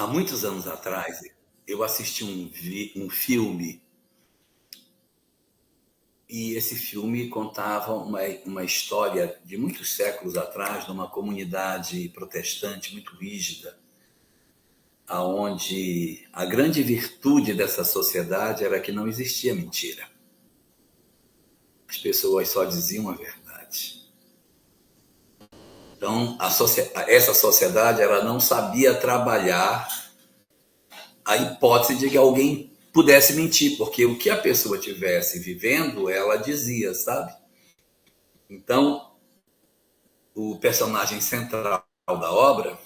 há muitos anos atrás, eu assisti um filme, e esse filme contava uma história de muitos séculos atrás, numa comunidade protestante muito rígida, aonde a grande virtude dessa sociedade era que não existia mentira. As pessoas só diziam a verdade. Então, essa sociedade ela não sabia trabalhar a hipótese de que alguém pudesse mentir, porque o que a pessoa tivesse vivendo, ela dizia, sabe? Então, o personagem central da obra,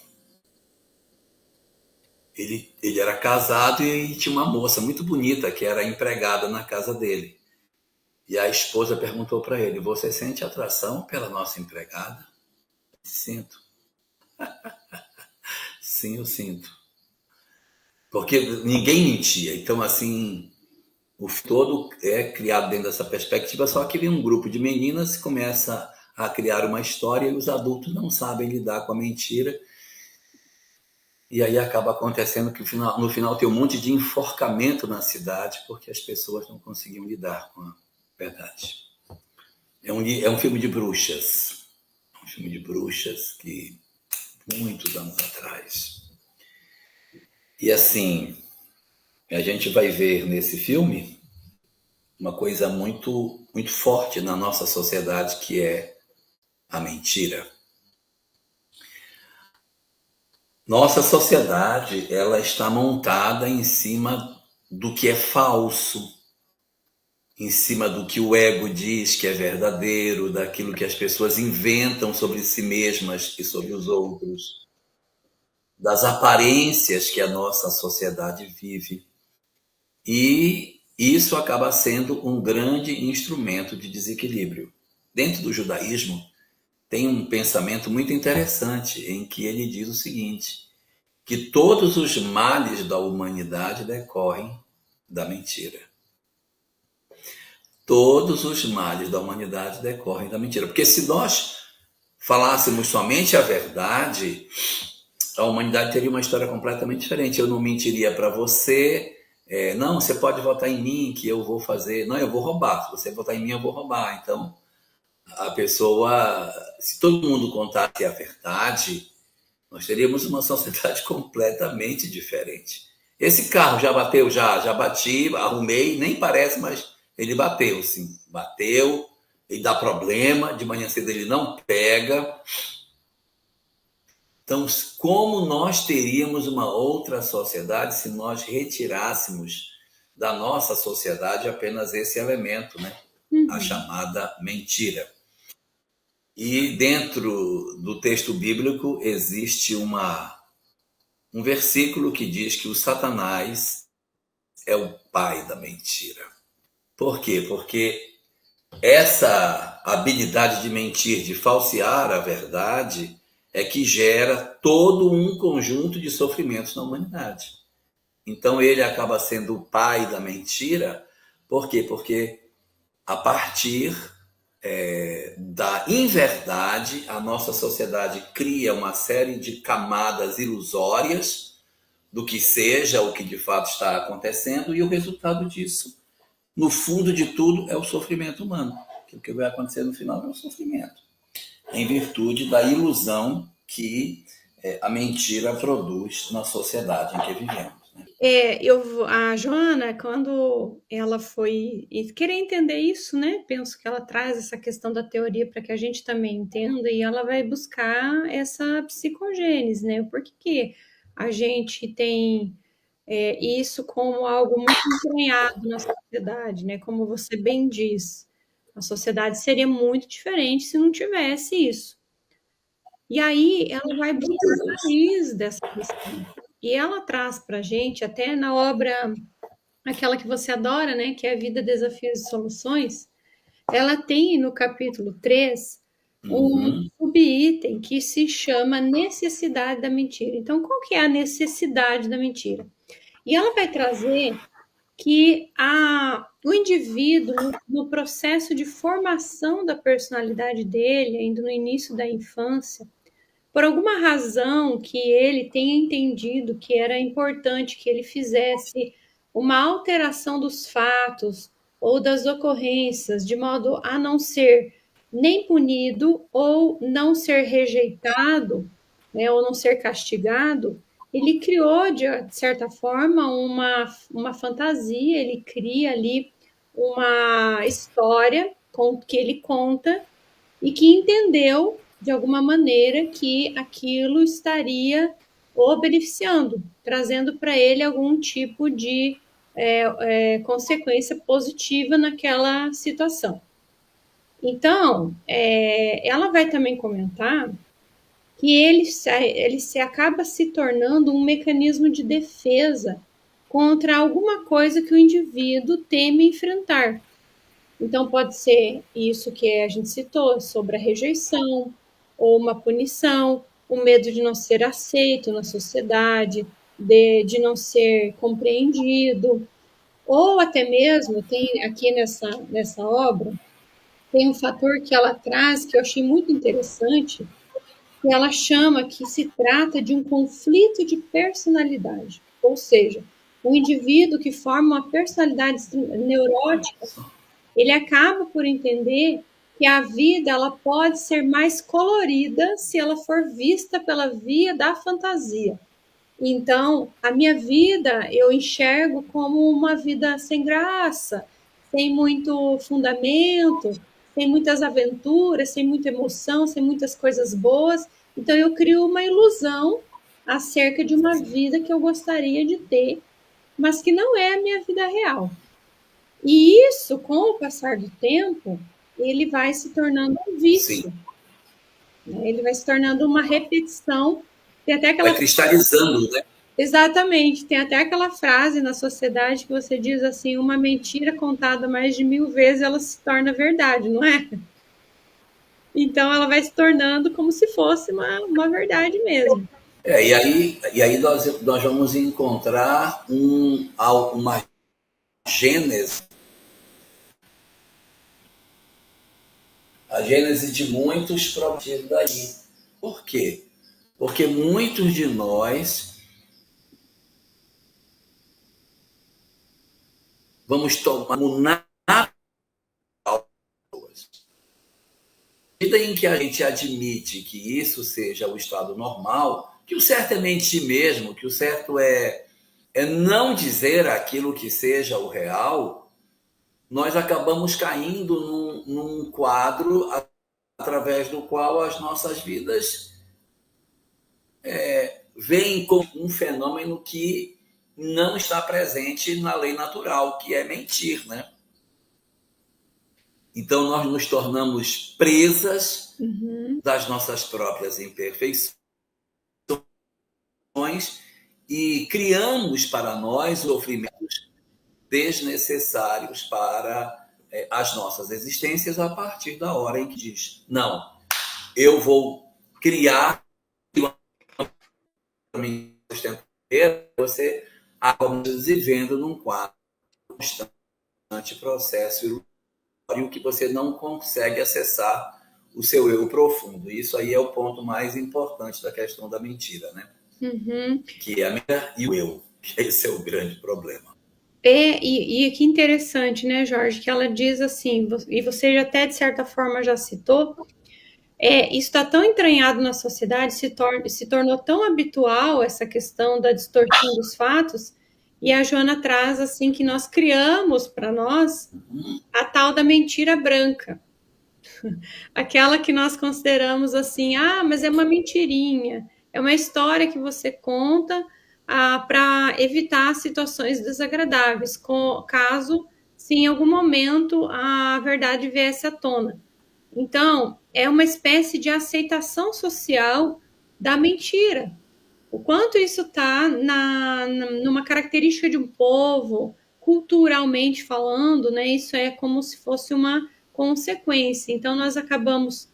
ele era casado e tinha uma moça muito bonita que era empregada na casa dele. E a esposa perguntou para ele: "Você sente atração pela nossa empregada?" "Sinto." "Sim, eu sinto." Porque ninguém mentia. Então, assim, o todo é criado dentro dessa perspectiva, só que vem um grupo de meninas que começa a criar uma história e os adultos não sabem lidar com a mentira. E aí acaba acontecendo que no final tem um monte de enforcamento na cidade porque as pessoas não conseguiam lidar com a verdade. É um filme de bruxas. Um filme de bruxas que muitos anos atrás. E assim, a gente vai ver nesse filme uma coisa muito, muito forte na nossa sociedade, que é a mentira. Nossa sociedade, ela está montada em cima do que é falso, em cima do que o ego diz que é verdadeiro, daquilo que as pessoas inventam sobre si mesmas e sobre os outros, das aparências que a nossa sociedade vive. E isso acaba sendo um grande instrumento de desequilíbrio. Dentro do judaísmo, tem um pensamento muito interessante em que ele diz o seguinte: que todos os males da humanidade decorrem da mentira. Todos os males da humanidade decorrem da mentira. Porque se nós falássemos somente a verdade, a humanidade teria uma história completamente diferente. Eu não mentiria para você, não, você pode votar em mim que eu vou fazer. Não, eu vou roubar. Se você votar em mim, eu vou roubar. Então, a pessoa, se todo mundo contasse a verdade, nós teríamos uma sociedade completamente diferente. Esse carro já bateu, já bati, arrumei, nem parece, mas ele bateu, sim. Bateu, ele dá problema, de manhã cedo ele não pega. Então, como nós teríamos uma outra sociedade se nós retirássemos da nossa sociedade apenas esse elemento, né? A chamada mentira. E dentro do texto bíblico existe um versículo que diz que o Satanás é o pai da mentira. Por quê? Porque essa habilidade de mentir, de falsear a verdade, é que gera todo um conjunto de sofrimentos na humanidade. Então ele acaba sendo o pai da mentira. Por quê? Porque a partir da inverdade, a nossa sociedade cria uma série de camadas ilusórias do que seja o que de fato está acontecendo, e o resultado disso, no fundo de tudo, é o sofrimento humano. Que o que vai acontecer no final é o sofrimento, em virtude da ilusão que a mentira produz na sociedade em que vivemos. Né? A Joana, quando ela foi querer entender isso, né? Penso que ela traz essa questão da teoria para que a gente também entenda, e ela vai buscar essa psicogênese, né? Por que que a gente tem isso como algo muito entranhado na sociedade, né? Como você bem diz, a sociedade seria muito diferente se não tivesse isso. E aí ela vai buscar a raiz dessa questão. E ela traz para a gente, até na obra, aquela que você adora, né? Que é Vida, Desafios e Soluções. Ela tem no capítulo 3 um Uhum. subitem que se chama necessidade da mentira. Então, qual que é a necessidade da mentira? E ela vai trazer que o indivíduo, no processo de formação da personalidade dele, ainda no início da infância, por alguma razão que ele tenha entendido que era importante que ele fizesse uma alteração dos fatos ou das ocorrências, de modo a não ser nem punido ou não ser rejeitado, né, ou não ser castigado, ele criou, de certa forma, uma fantasia, ele cria ali uma história que ele conta e que entendeu, de alguma maneira, que aquilo estaria o beneficiando, trazendo para ele algum tipo de consequência positiva naquela situação. Então, ela vai também comentar que ele se acaba se tornando um mecanismo de defesa contra alguma coisa que o indivíduo teme enfrentar. Então, pode ser isso que a gente citou, sobre a rejeição, ou uma punição, o medo de não ser aceito na sociedade, de não ser compreendido, ou até mesmo, tem aqui nessa obra, tem um fator que ela traz que eu achei muito interessante, que ela chama que se trata de um conflito de personalidade, ou seja, o indivíduo que forma uma personalidade neurótica, ele acaba por entender que a vida ela pode ser mais colorida se ela for vista pela via da fantasia. Então, a minha vida eu enxergo como uma vida sem graça, sem muito fundamento, sem muitas aventuras, sem muita emoção, sem muitas coisas boas. Então, eu crio uma ilusão acerca de uma vida que eu gostaria de ter, mas que não é a minha vida real. E isso, com o passar do tempo, ele vai se tornando um vício. Né? Ele vai se tornando uma repetição. Tem até aquela vai cristalizando, né? Exatamente. Tem até aquela frase na sociedade que você diz assim, uma mentira contada mais de 1000 vezes, ela se torna verdade, não é? Então, ela vai se tornando como se fosse uma verdade mesmo. E aí nós vamos encontrar uma gênese, a gênese de muitos problemas daí. Por quê? Porque muitos de nós vamos tomar na medida em que a gente admite que isso seja o estado normal, que o certo é mentir mesmo, que o certo é não dizer aquilo que seja o real, nós acabamos caindo num quadro através do qual as nossas vidas veem como um fenômeno que não está presente na lei natural, que é mentir, né? Então nós nos tornamos presas das nossas próprias imperfeições e criamos para nós sofrimentos desnecessários para as nossas existências a partir da hora em que diz, não, eu vou criar você acaba vivendo num quadro constante processo que você não consegue acessar o seu eu profundo. Isso aí é o ponto mais importante da questão da mentira, né? Que é a mentira e o eu. Esse é o grande problema. E que interessante, né, Jorge, que ela diz assim, e você até de certa forma já citou, isso está tão entranhado na sociedade, se tornou tão habitual essa questão da distorção dos fatos, e a Joana traz assim que nós criamos para nós a tal da mentira branca. Aquela que nós consideramos assim, mas é uma mentirinha, é uma história que você conta para evitar situações desagradáveis, caso se em algum momento a verdade viesse à tona. Então, é uma espécie de aceitação social da mentira. O quanto isso está numa característica de um povo, culturalmente falando, né? Isso é como se fosse uma consequência. Então, nós acabamos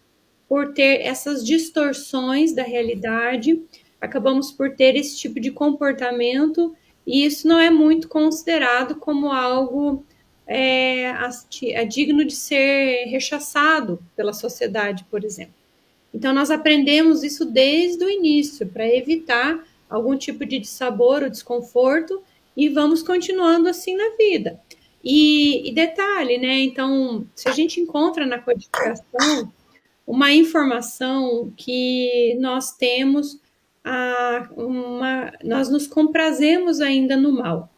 por ter essas distorções da realidade, acabamos por ter esse tipo de comportamento, e isso não é muito considerado como algo digno de ser rechaçado pela sociedade, por exemplo. Então, nós aprendemos isso desde o início, para evitar algum tipo de dissabor ou desconforto, e vamos continuando assim na vida. E detalhe, né? Então, se a gente encontra na codificação uma informação que nós temos, nós nos comprazemos ainda no mal.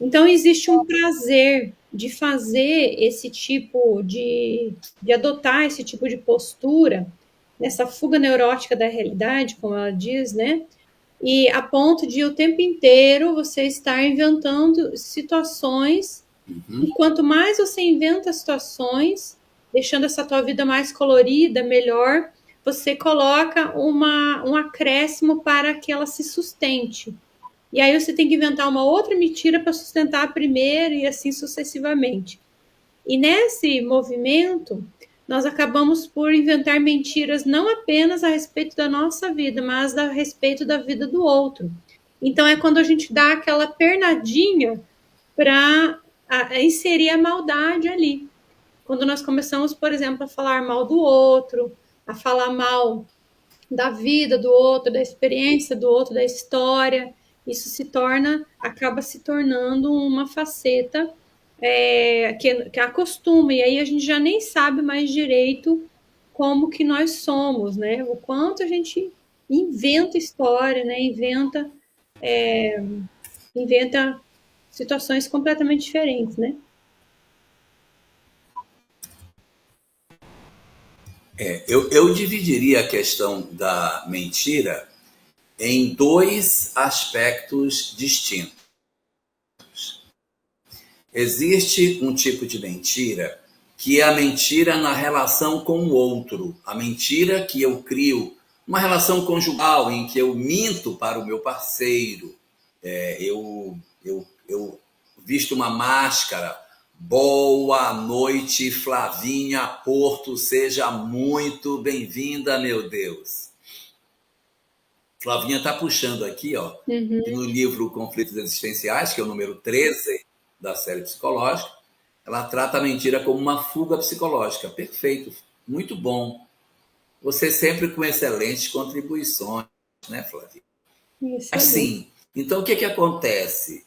Então, existe um prazer de fazer esse tipo de adotar esse tipo de postura, nessa fuga neurótica da realidade, como ela diz, né? E a ponto de o tempo inteiro você estar inventando situações, e quanto mais você inventa situações, deixando essa tua vida mais colorida, melhor, você coloca um acréscimo para que ela se sustente. E aí você tem que inventar uma outra mentira para sustentar a primeira e assim sucessivamente. E nesse movimento, nós acabamos por inventar mentiras não apenas a respeito da nossa vida, mas a respeito da vida do outro. Então é quando a gente dá aquela pernadinha para inserir a maldade ali. Quando nós começamos, por exemplo, a falar mal do outro, a falar mal da vida do outro, da experiência do outro, da história, isso acaba se tornando uma faceta que acostuma, e aí a gente já nem sabe mais direito como que nós somos, né? O quanto a gente inventa história, né? Inventa situações completamente diferentes, né? Eu dividiria a questão da mentira em dois aspectos distintos. Existe um tipo de mentira que é a mentira na relação com o outro, a mentira que eu crio, uma relação conjugal em que eu minto para o meu parceiro, eu visto uma máscara. Boa noite, Flavinha Porto, seja muito bem-vinda, meu Deus. Flavinha está puxando aqui, ó, que no livro Conflitos Existenciais, que é o número 13 da série psicológica, ela trata a mentira como uma fuga psicológica. Perfeito, muito bom. Você sempre com excelentes contribuições, né, Flavinha? Assim, então o que acontece?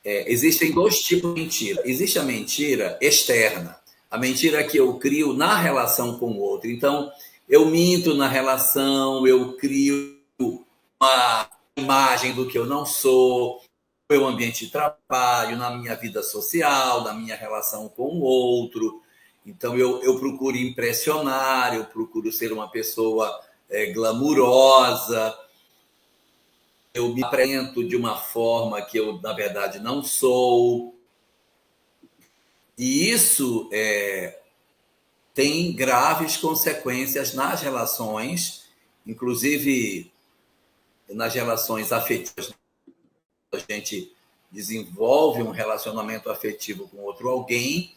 Existem dois tipos de mentira. Existe a mentira externa, a mentira que eu crio na relação com o outro. Então, eu minto na relação, eu crio uma imagem do que eu não sou, no meu ambiente de trabalho, na minha vida social, na minha relação com o outro. Então, eu procuro impressionar, eu procuro ser uma pessoa glamurosa, eu me apresento de uma forma que eu, na verdade, não sou. E isso tem graves consequências nas relações, inclusive nas relações afetivas. A gente desenvolve um relacionamento afetivo com outro alguém.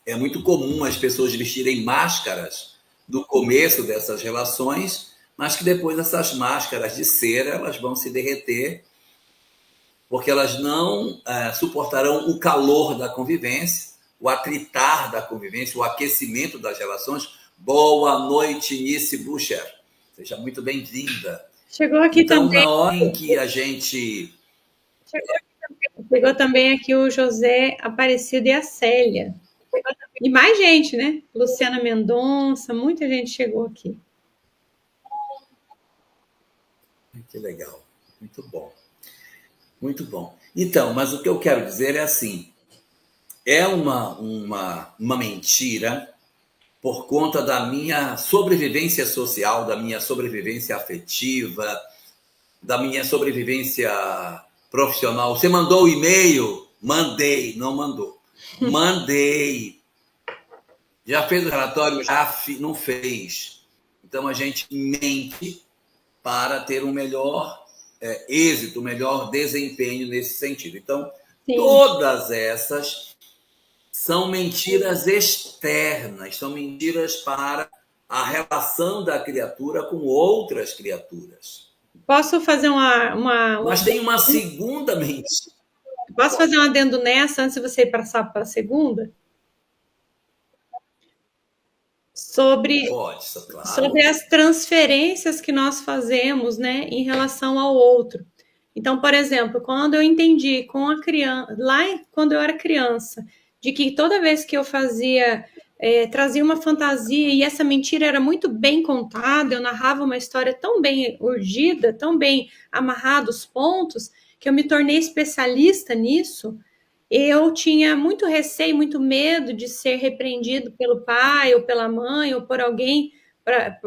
É muito comum as pessoas vestirem máscaras no começo dessas relações, mas que depois essas máscaras de cera elas vão se derreter, porque elas não suportarão o calor da convivência, o atritar da convivência, o aquecimento das relações. Boa noite, Nice Bucher. Seja muito bem-vinda. Chegou aqui então, também. Na hora em que a gente... Chegou também aqui o José Aparecido e a Célia. E mais gente, né? Luciana Mendonça, muita gente chegou aqui. Que legal. Muito bom. Muito bom. Então, mas o que eu quero dizer é assim, é uma mentira por conta da minha sobrevivência social, da minha sobrevivência afetiva, da minha sobrevivência profissional. Você mandou o e-mail? Mandei. Não mandou. Mandei. Já fez o relatório? Já não fez. Então, a gente mente para ter um melhor êxito, um melhor desempenho nesse sentido. Então, sim, todas essas são mentiras externas, são mentiras para a relação da criatura com outras criaturas. Posso fazer Mas tem uma segunda mentira. Posso fazer um adendo nessa, antes de você passar para a segunda? sobre, Pode, isso, sobre claro. as transferências que nós fazemos, né, em relação ao outro. Então, por exemplo, quando eu entendi com a criança, lá quando eu era criança, de que toda vez que eu fazia, trazia uma fantasia e essa mentira era muito bem contada, eu narrava uma história tão bem urdida, tão bem amarrada os pontos, que eu me tornei especialista nisso. Eu tinha muito receio, muito medo de ser repreendido pelo pai ou pela mãe ou por alguém para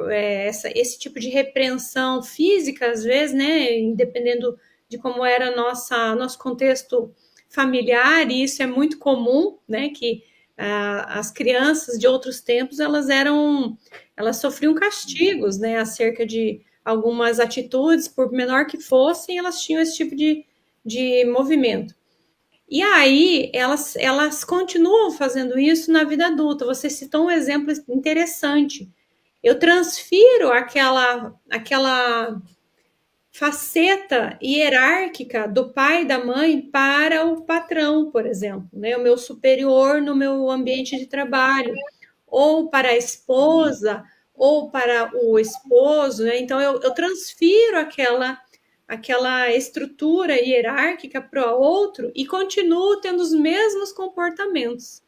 esse tipo de repreensão física, às vezes, né? Dependendo de como era nosso contexto familiar, e isso é muito comum, né? Que as crianças de outros tempos elas sofriam castigos, né? Acerca de algumas atitudes, por menor que fossem, elas tinham esse tipo de movimento. E aí, elas continuam fazendo isso na vida adulta. Você citou um exemplo interessante. Eu transfiro aquela faceta hierárquica do pai e da mãe para o patrão, por exemplo, né? O meu superior no meu ambiente de trabalho, ou para a esposa, ou para o esposo, né? Então eu transfiro aquela estrutura hierárquica para o outro e continuo tendo os mesmos comportamentos.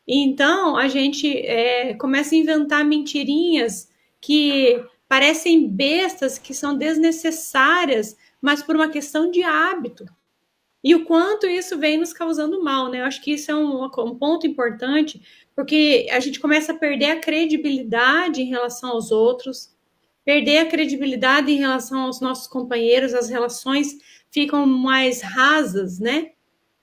Então, a gente começa a inventar mentirinhas que parecem bestas, que são desnecessárias, mas por uma questão de hábito. E o quanto isso vem nos causando mal, né? Eu acho que isso é um ponto importante, porque a gente começa a perder a credibilidade em relação aos outros, perder a credibilidade em relação aos nossos companheiros, as relações ficam mais rasas, né?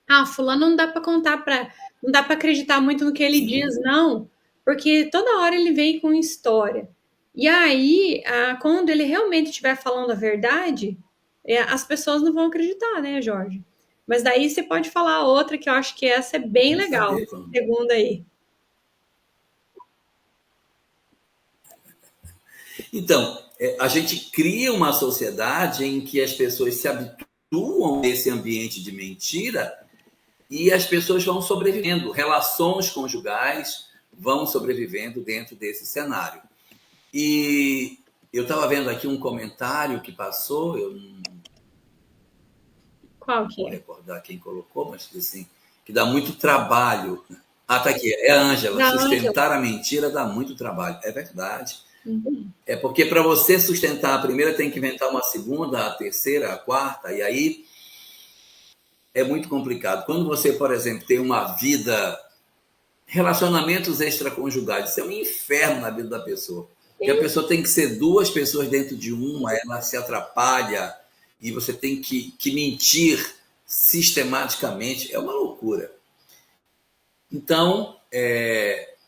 Ah, fulano não dá para contar para, não dá para acreditar muito no que ele diz, Sim. não, porque toda hora ele vem com história. E aí, quando ele realmente estiver falando a verdade, as pessoas não vão acreditar, né, Jorge? Mas daí você pode falar outra que eu acho que essa é bem Vamos legal. saber quando. Segunda aí. Então, a gente cria uma sociedade em que as pessoas se habituam a esse ambiente de mentira e as pessoas vão sobrevivendo. Relações conjugais vão sobrevivendo dentro desse cenário. E eu estava vendo aqui um comentário que passou, eu não Qual que vou é? recordar quem colocou, mas assim, que dá muito trabalho. Ah, tá aqui, é a Ângela. Da Ângela. Sustentar a mentira dá muito trabalho. É verdade. Uhum. É porque para você sustentar a primeira, tem que inventar uma segunda, a terceira, a quarta, e aí é muito complicado. Quando você, por exemplo, tem uma vida, relacionamentos extraconjugais, isso é um inferno na vida da pessoa. Porque a pessoa tem que ser duas pessoas dentro de uma, ela se atrapalha e você tem que mentir sistematicamente. É uma loucura. Então,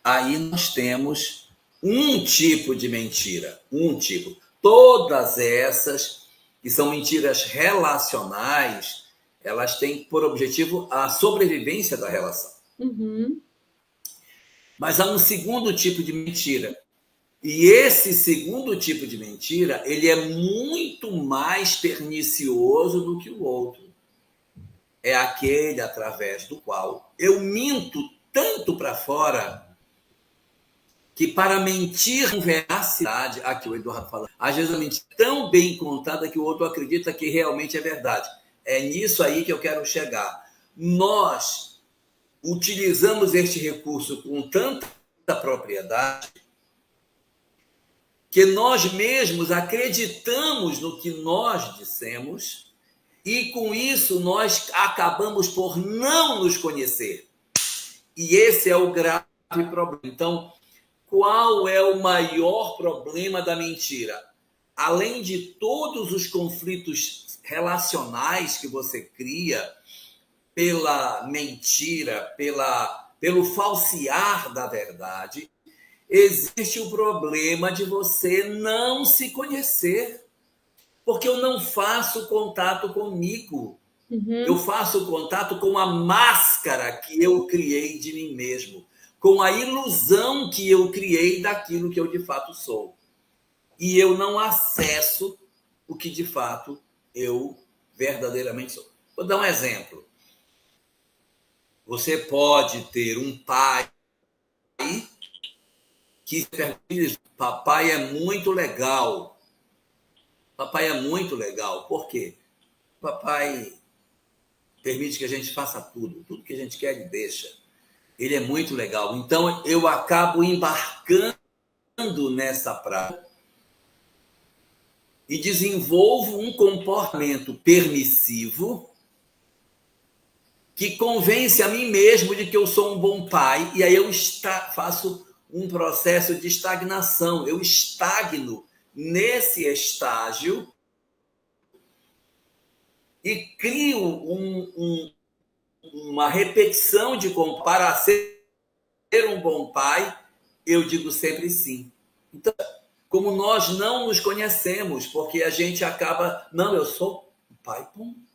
aí nós temos um tipo de mentira, um tipo. Todas essas, que são mentiras relacionais, elas têm por objetivo a sobrevivência da relação. Uhum. Mas há um segundo tipo de mentira. E esse segundo tipo de mentira, ele é muito mais pernicioso do que o outro. É aquele através do qual eu minto tanto para fora que para mentir com veracidade, aqui o Eduardo fala, às vezes a mentira é tão bem contada que o outro acredita que realmente é verdade. É nisso aí que eu quero chegar. Nós utilizamos este recurso com tanta propriedade que nós mesmos acreditamos no que nós dissemos e com isso nós acabamos por não nos conhecer. E esse é o grave problema. Então, qual é o maior problema da mentira? Além de todos os conflitos relacionais que você cria pela mentira, pelo falsear da verdade, existe o problema de você não se conhecer. Porque eu não faço contato comigo. Eu Uhum. faço contato com a máscara que eu criei de mim mesmo, com a ilusão que eu criei daquilo que eu de fato sou. E eu não acesso o que de fato eu verdadeiramente sou. Vou dar um exemplo. Você pode ter um pai que papai é muito legal. Papai é muito legal. Por quê? Papai permite que a gente faça tudo que a gente quer ele deixa. Ele é muito legal. Então eu acabo embarcando nessa prática e desenvolvo um comportamento permissivo que convence a mim mesmo de que eu sou um bom pai, e aí eu faço um processo de estagnação. Eu estagno nesse estágio e crio uma repetição de como para ser um bom pai, eu digo sempre sim. Então, como nós não nos conhecemos, porque a gente acaba, não, eu sou um pai,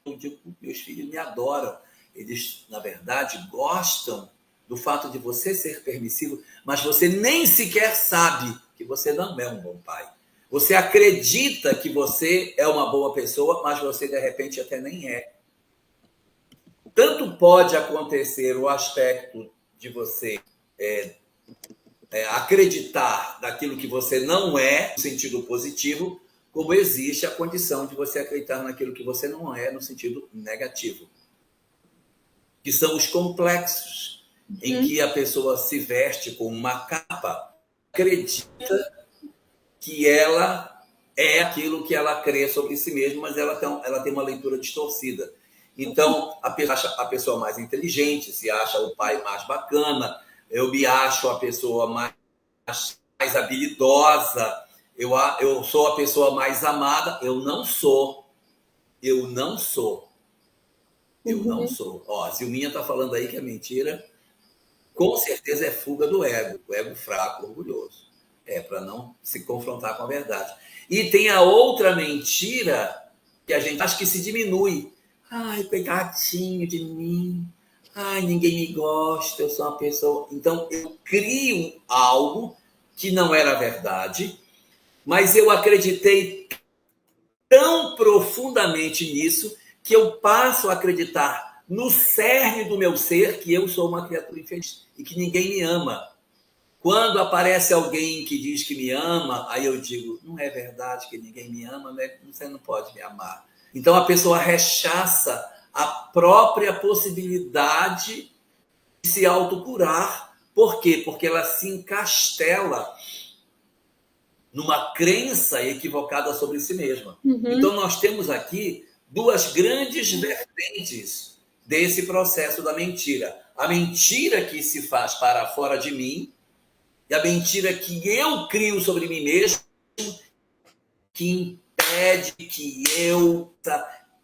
eu digo, meus filhos me adoram. Eles, na verdade, gostam do fato de você ser permissivo, mas você nem sequer sabe que você não é um bom pai. Você acredita que você é uma boa pessoa, mas você, de repente, até nem é. Tanto pode acontecer o aspecto de você acreditar naquilo que você não é, no sentido positivo, como existe a condição de você acreditar naquilo que você não é, no sentido negativo. Que são os complexos, em que a pessoa se veste com uma capa, acredita que ela é aquilo que ela crê sobre si mesma, mas ela tem uma leitura distorcida. Então, a pessoa acha a pessoa mais inteligente, se acha o pai mais bacana, eu me acho a pessoa mais habilidosa, eu sou a pessoa mais amada. Eu não sou. Ó, a Silminha está falando aí que é mentira. Com certeza é fuga do ego, o ego fraco, orgulhoso. É para não se confrontar com a verdade. E tem a outra mentira que a gente acha que se diminui. Ai, coitadinho de mim. Ai, ninguém me gosta, eu sou uma pessoa... Então, eu crio algo que não era verdade, mas eu acreditei tão profundamente nisso que eu passo a acreditar no cerne do meu ser que eu sou uma criatura infeliz e que ninguém me ama. Quando aparece alguém que diz que me ama, aí eu digo, não é verdade que ninguém me ama, né? Você não pode me amar. Então a pessoa rechaça a própria possibilidade de se autocurar. Por quê? Porque ela se encastela numa crença equivocada sobre si mesma. Então nós temos aqui duas grandes vertentes desse processo da mentira. A mentira que se faz para fora de mim e a mentira que eu crio sobre mim mesmo, que impede que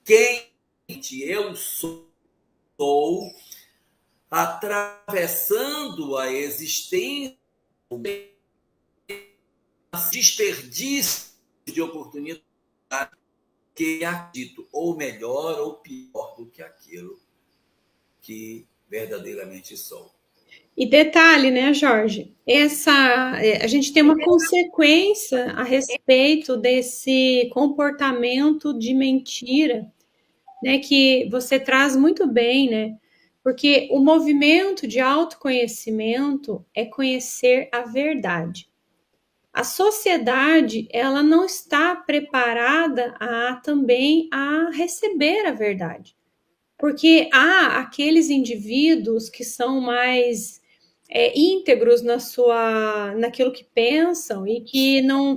quem eu sou, atravessando a existência, desperdício de oportunidade que acredito ou melhor ou pior do que aquilo que verdadeiramente sou. E detalhe, né, Jorge? A gente tem uma consequência a respeito desse comportamento de mentira, né, que você traz muito bem, né? Porque o movimento de autoconhecimento é conhecer a verdade. A sociedade, ela não está preparada também a receber a verdade. Porque há aqueles indivíduos que são mais íntegros naquilo que pensam e que não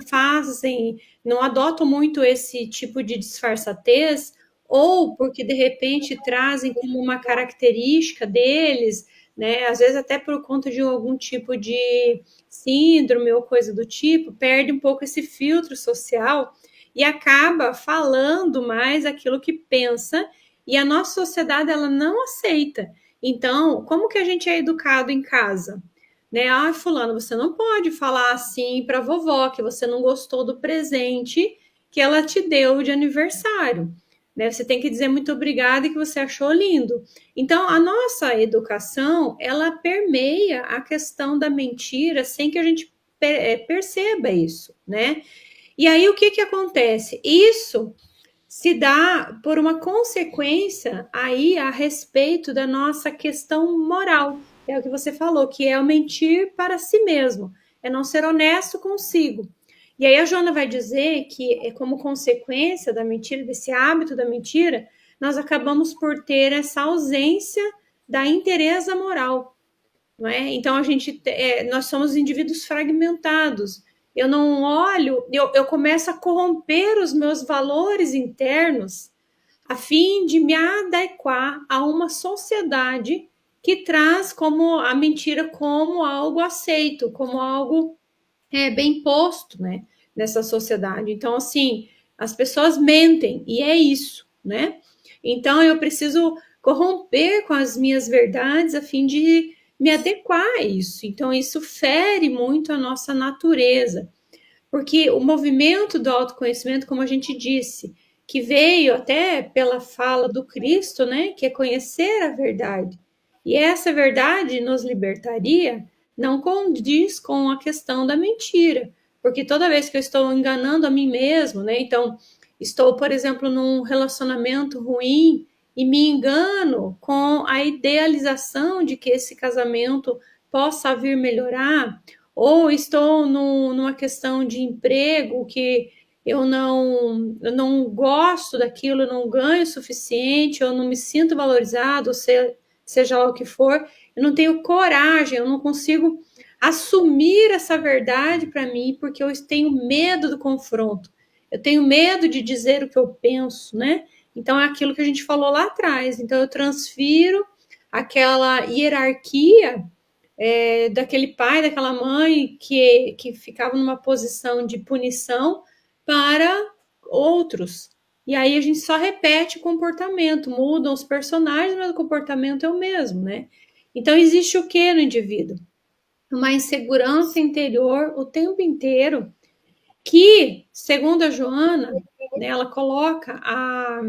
adotam muito esse tipo de disfarçatez, ou porque de repente trazem como uma característica deles, né? Às vezes até por conta de algum tipo de síndrome ou coisa do tipo, perde um pouco esse filtro social e acaba falando mais aquilo que pensa, e a nossa sociedade ela não aceita. Então, como que a gente é educado em casa? Né? Ah, fulano, você não pode falar assim para a vovó que você não gostou do presente que ela te deu de aniversário. Né? Você tem que dizer muito obrigada e que você achou lindo. Então, a nossa educação, ela permeia a questão da mentira sem que a gente perceba isso, né? E aí, o que acontece? Isso se dá por uma consequência aí a respeito da nossa questão moral. É o que você falou, que é o mentir para si mesmo. é não ser honesto consigo. E aí a Joana vai dizer que, como consequência da mentira, desse hábito da mentira, nós acabamos por ter essa ausência da inteireza moral, não é? Então nós somos indivíduos fragmentados. Eu não olho, eu começo a corromper os meus valores internos a fim de me adequar a uma sociedade que traz como a mentira como algo aceito, como algo bem posto, né, nessa sociedade. Então, assim, as pessoas mentem e é isso, né? Então, eu preciso corromper com as minhas verdades a fim de me adequar a isso. Então, isso fere muito a nossa natureza, porque o movimento do autoconhecimento, como a gente disse, que veio até pela fala do Cristo, né, que é conhecer a verdade. E essa verdade nos libertaria, não condiz com a questão da mentira, porque toda vez que eu estou enganando a mim mesmo, né, então estou, por exemplo, num relacionamento ruim e me engano com a idealização de que esse casamento possa vir melhorar, ou estou numa questão de emprego que eu não gosto daquilo, eu não ganho o suficiente, eu não me sinto valorizado, seja lá o que for, eu não tenho coragem, eu não consigo assumir essa verdade para mim, porque eu tenho medo do confronto, eu tenho medo de dizer o que eu penso, né? Então é aquilo que a gente falou lá atrás. Então eu transfiro aquela hierarquia daquele pai, daquela mãe que ficava numa posição de punição para outros. E aí a gente só repete o comportamento, mudam os personagens, mas o comportamento é o mesmo, né? Então existe o que no indivíduo? Uma insegurança interior o tempo inteiro, que, segundo a Joana, né, ela coloca a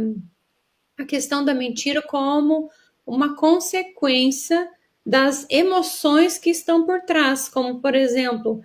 questão da mentira como uma consequência das emoções que estão por trás, como, por exemplo,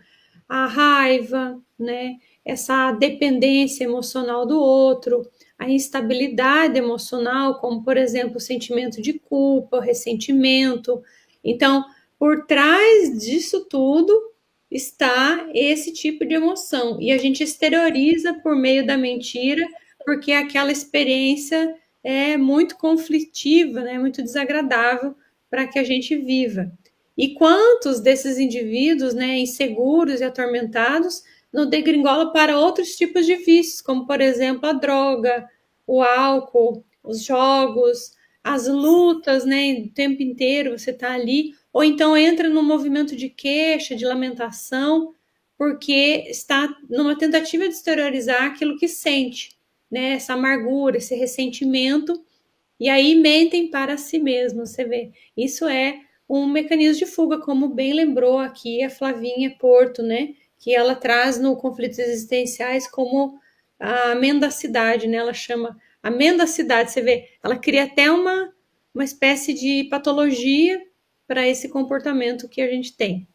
a raiva, né? Essa dependência emocional do outro, a instabilidade emocional, como, por exemplo, o sentimento de culpa, o ressentimento. Então, por trás disso tudo está esse tipo de emoção. E a gente exterioriza por meio da mentira, porque aquela experiência é muito conflitiva, né? Muito desagradável para que a gente viva. E quantos desses indivíduos, né, inseguros e atormentados, não degringolam para outros tipos de vícios, como, por exemplo, a droga, o álcool, os jogos, as lutas, né, o tempo inteiro você está ali, ou então entra num movimento de queixa, de lamentação, porque está numa tentativa de exteriorizar aquilo que sente, né, essa amargura, esse ressentimento, e aí mentem para si mesmos, você vê. Isso é um mecanismo de fuga, como bem lembrou aqui a Flavinha Porto, né? Que ela traz no Conflitos Existenciais como a mendacidade, né? Ela chama a mendacidade, você vê, ela cria até uma espécie de patologia para esse comportamento que a gente tem.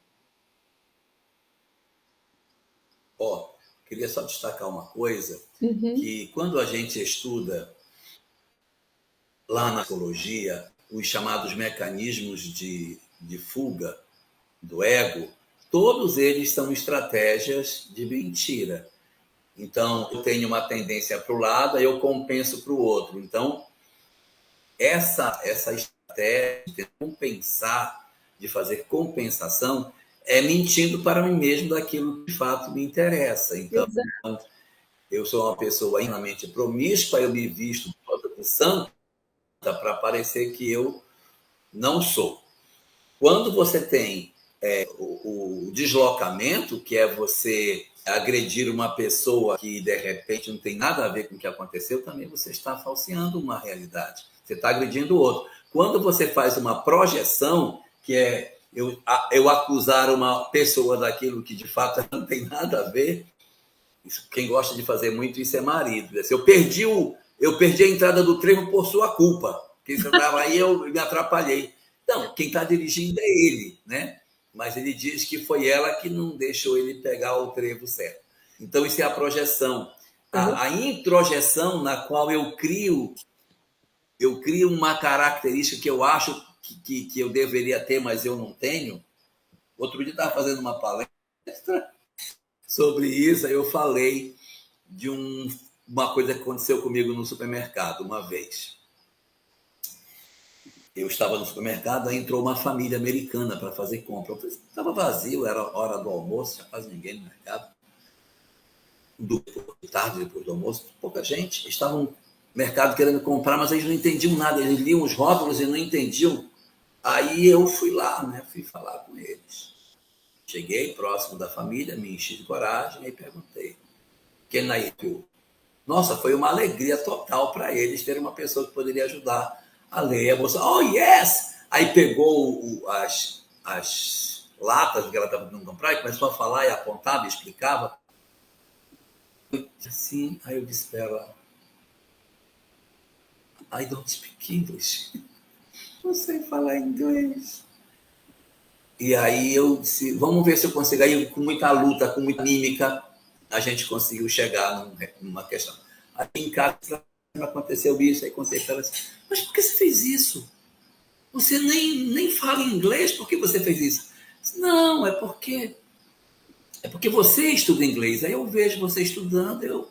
Ó, queria só destacar uma coisa, que quando a gente estuda lá na psicologia os chamados mecanismos de fuga do ego, todos eles são estratégias de mentira. Então, eu tenho uma tendência para o lado, aí eu compenso para o outro. Então, essa estratégia de compensar, de fazer compensação, é mentindo para mim mesmo daquilo que de fato me interessa. Então, Exato. eu sou uma pessoa inamente promíscua, eu me visto toda de santa para parecer que eu não sou. Quando você tem o deslocamento, que é você agredir uma pessoa que de repente não tem nada a ver com o que aconteceu, também você está falseando uma realidade. Você está agredindo o outro. Quando você faz uma projeção, que é eu acusar uma pessoa daquilo que de fato não tem nada a ver, isso, quem gosta de fazer muito isso é marido. Eu perdi a entrada do trevo por sua culpa. Porque você estava aí, eu me atrapalhei. Não, quem está dirigindo é ele, né? Mas ele diz que foi ela que não deixou ele pegar o trevo certo. Então, isso é a projeção. A introjeção na qual eu crio uma característica que eu acho que eu deveria ter, mas eu não tenho. Outro dia eu estava fazendo uma palestra sobre isso. Aí eu falei de uma coisa que aconteceu comigo no supermercado uma vez. Eu estava no supermercado, aí entrou uma família americana para fazer compra. Estava vazio, era hora do almoço, tinha quase ninguém no mercado. Tarde, depois do almoço, pouca gente. Estavam no mercado querendo comprar, mas eles não entendiam nada. Eles liam os rótulos e não entendiam. Aí eu fui lá, né? Fui falar com eles. Cheguei próximo da família, me enchi de coragem e perguntei: quem aí? Nossa, foi uma alegria total para eles terem uma pessoa que poderia ajudar a ler. A moça, oh, yes! Aí pegou as latas que ela estava tentando comprar e começou a falar e apontava e explicava. Assim, aí eu disse para ela, I don't speak English. Não sei falar inglês. E aí eu disse, vamos ver se eu consigo. Aí com muita luta, com muita mímica, a gente conseguiu chegar numa questão. Aí em casa aconteceu isso, aí contei para ela assim, mas por que você fez isso? Você nem fala inglês, por que você fez isso? Disse, não, é porque você estuda inglês. Aí eu vejo você estudando,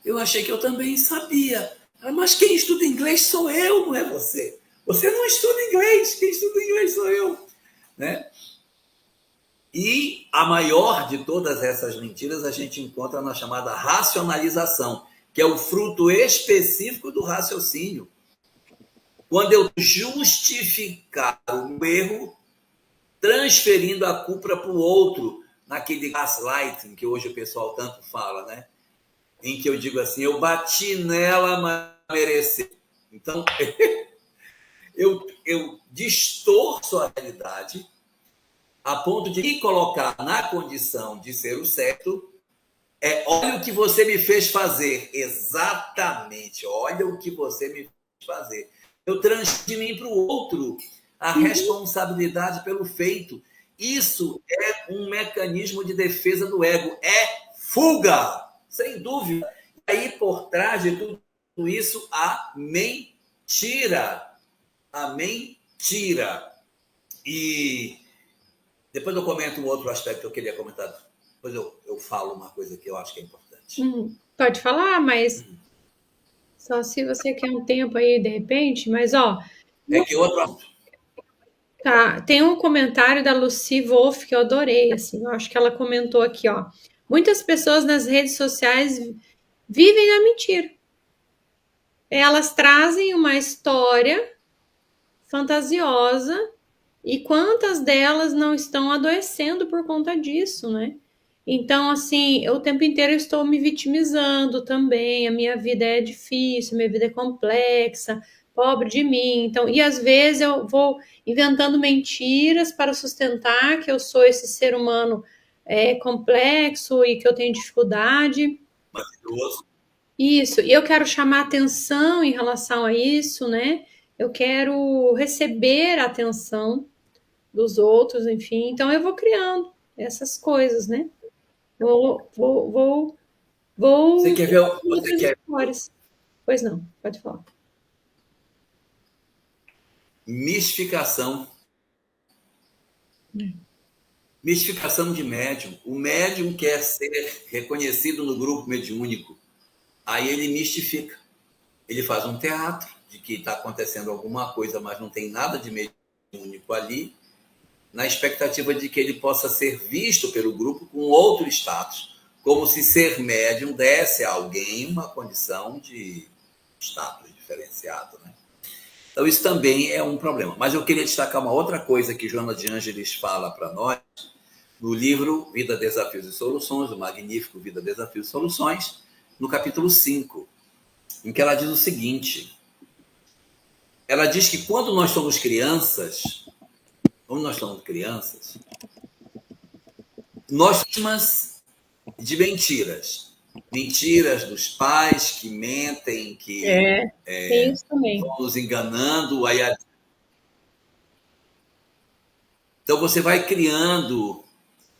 eu achei que eu também sabia. Mas quem estuda inglês sou eu, não é você. Você não estuda inglês, quem estuda inglês sou eu. Né? E a maior de todas essas mentiras a gente encontra na chamada racionalização, que é o fruto específico do raciocínio. Quando eu justificar o erro, transferindo a culpa para o outro, naquele gaslighting que hoje o pessoal tanto fala, né? Em que eu digo assim, eu bati nela, mas mereceu. Então, eu distorço a realidade a ponto de me colocar na condição de ser o certo. Olha o que você me fez fazer. Exatamente, olha o que você me fez fazer. Eu transfiro de mim para o outro a responsabilidade pelo feito. Isso é um mecanismo de defesa do ego. É fuga, sem dúvida. E aí, por trás de tudo isso, a mentira. A mentira. E depois eu comento um outro aspecto que eu queria comentar. Depois eu falo uma coisa que eu acho que é importante. Pode falar, mas só se você quer um tempo aí, de repente. Mas, ó... É que outro assunto. Tá, tem um comentário da Lucy Wolff que eu adorei, assim, eu acho que ela comentou aqui, ó. Muitas pessoas nas redes sociais vivem na mentira. Elas trazem uma história fantasiosa e quantas delas não estão adoecendo por conta disso, né? Então, assim, o tempo inteiro eu estou me vitimizando também. A minha vida é difícil, minha vida é complexa, pobre de mim. Então, e às vezes eu vou inventando mentiras para sustentar que eu sou esse ser humano complexo e que eu tenho dificuldade. Maravilhoso. Isso, e eu quero chamar atenção em relação a isso, né? Eu quero receber a atenção dos outros, enfim. Então eu vou criando essas coisas, né? Vou Você quer ver? outras histórias. Pois não, pode falar. Mistificação. Mistificação de médium. O médium quer ser reconhecido no grupo mediúnico. Aí ele mistifica. Ele faz um teatro de que está acontecendo alguma coisa, mas não tem nada de mediúnico ali, na expectativa de que ele possa ser visto pelo grupo com outro status, como se ser médium desse a alguém uma condição de status diferenciado, né? Então isso também é um problema. Mas eu queria destacar uma outra coisa que Joana de Ângeles fala para nós no livro Vida, Desafios e Soluções, o magnífico Vida, Desafios e Soluções, no capítulo 5, em que ela diz o seguinte: ela diz que quando nós somos crianças, nós somos de mentiras. Mentiras dos pais que mentem, que tem isso também. vão nos enganando. Então você vai criando.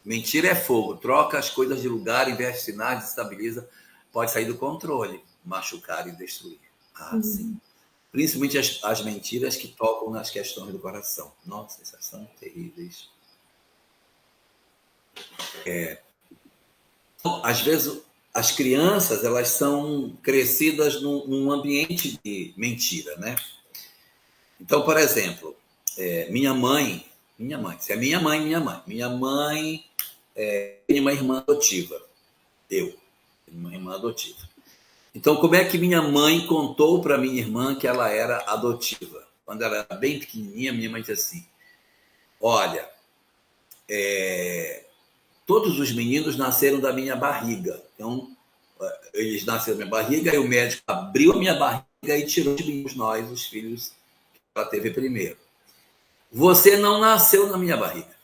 Mentira é fogo, troca as coisas de lugar, investe sinais, desestabiliza, pode sair do controle, machucar e destruir. Sim. Principalmente as mentiras que tocam nas questões do coração. Nossa, essas são terríveis. Às vezes, as crianças, elas são crescidas num ambiente de mentira, né? Então, por exemplo, minha mãe, se é minha mãe tem uma irmã adotiva, eu, tenho uma irmã adotiva. Então, como é que minha mãe contou para minha irmã que ela era adotiva? Quando ela era bem pequenininha, minha mãe disse assim: olha, todos os meninos nasceram da minha barriga. Então, eles nasceram da minha barriga e o médico abriu a minha barriga e tirou de mim nós, os filhos que ela teve primeiro. Você não nasceu na minha barriga.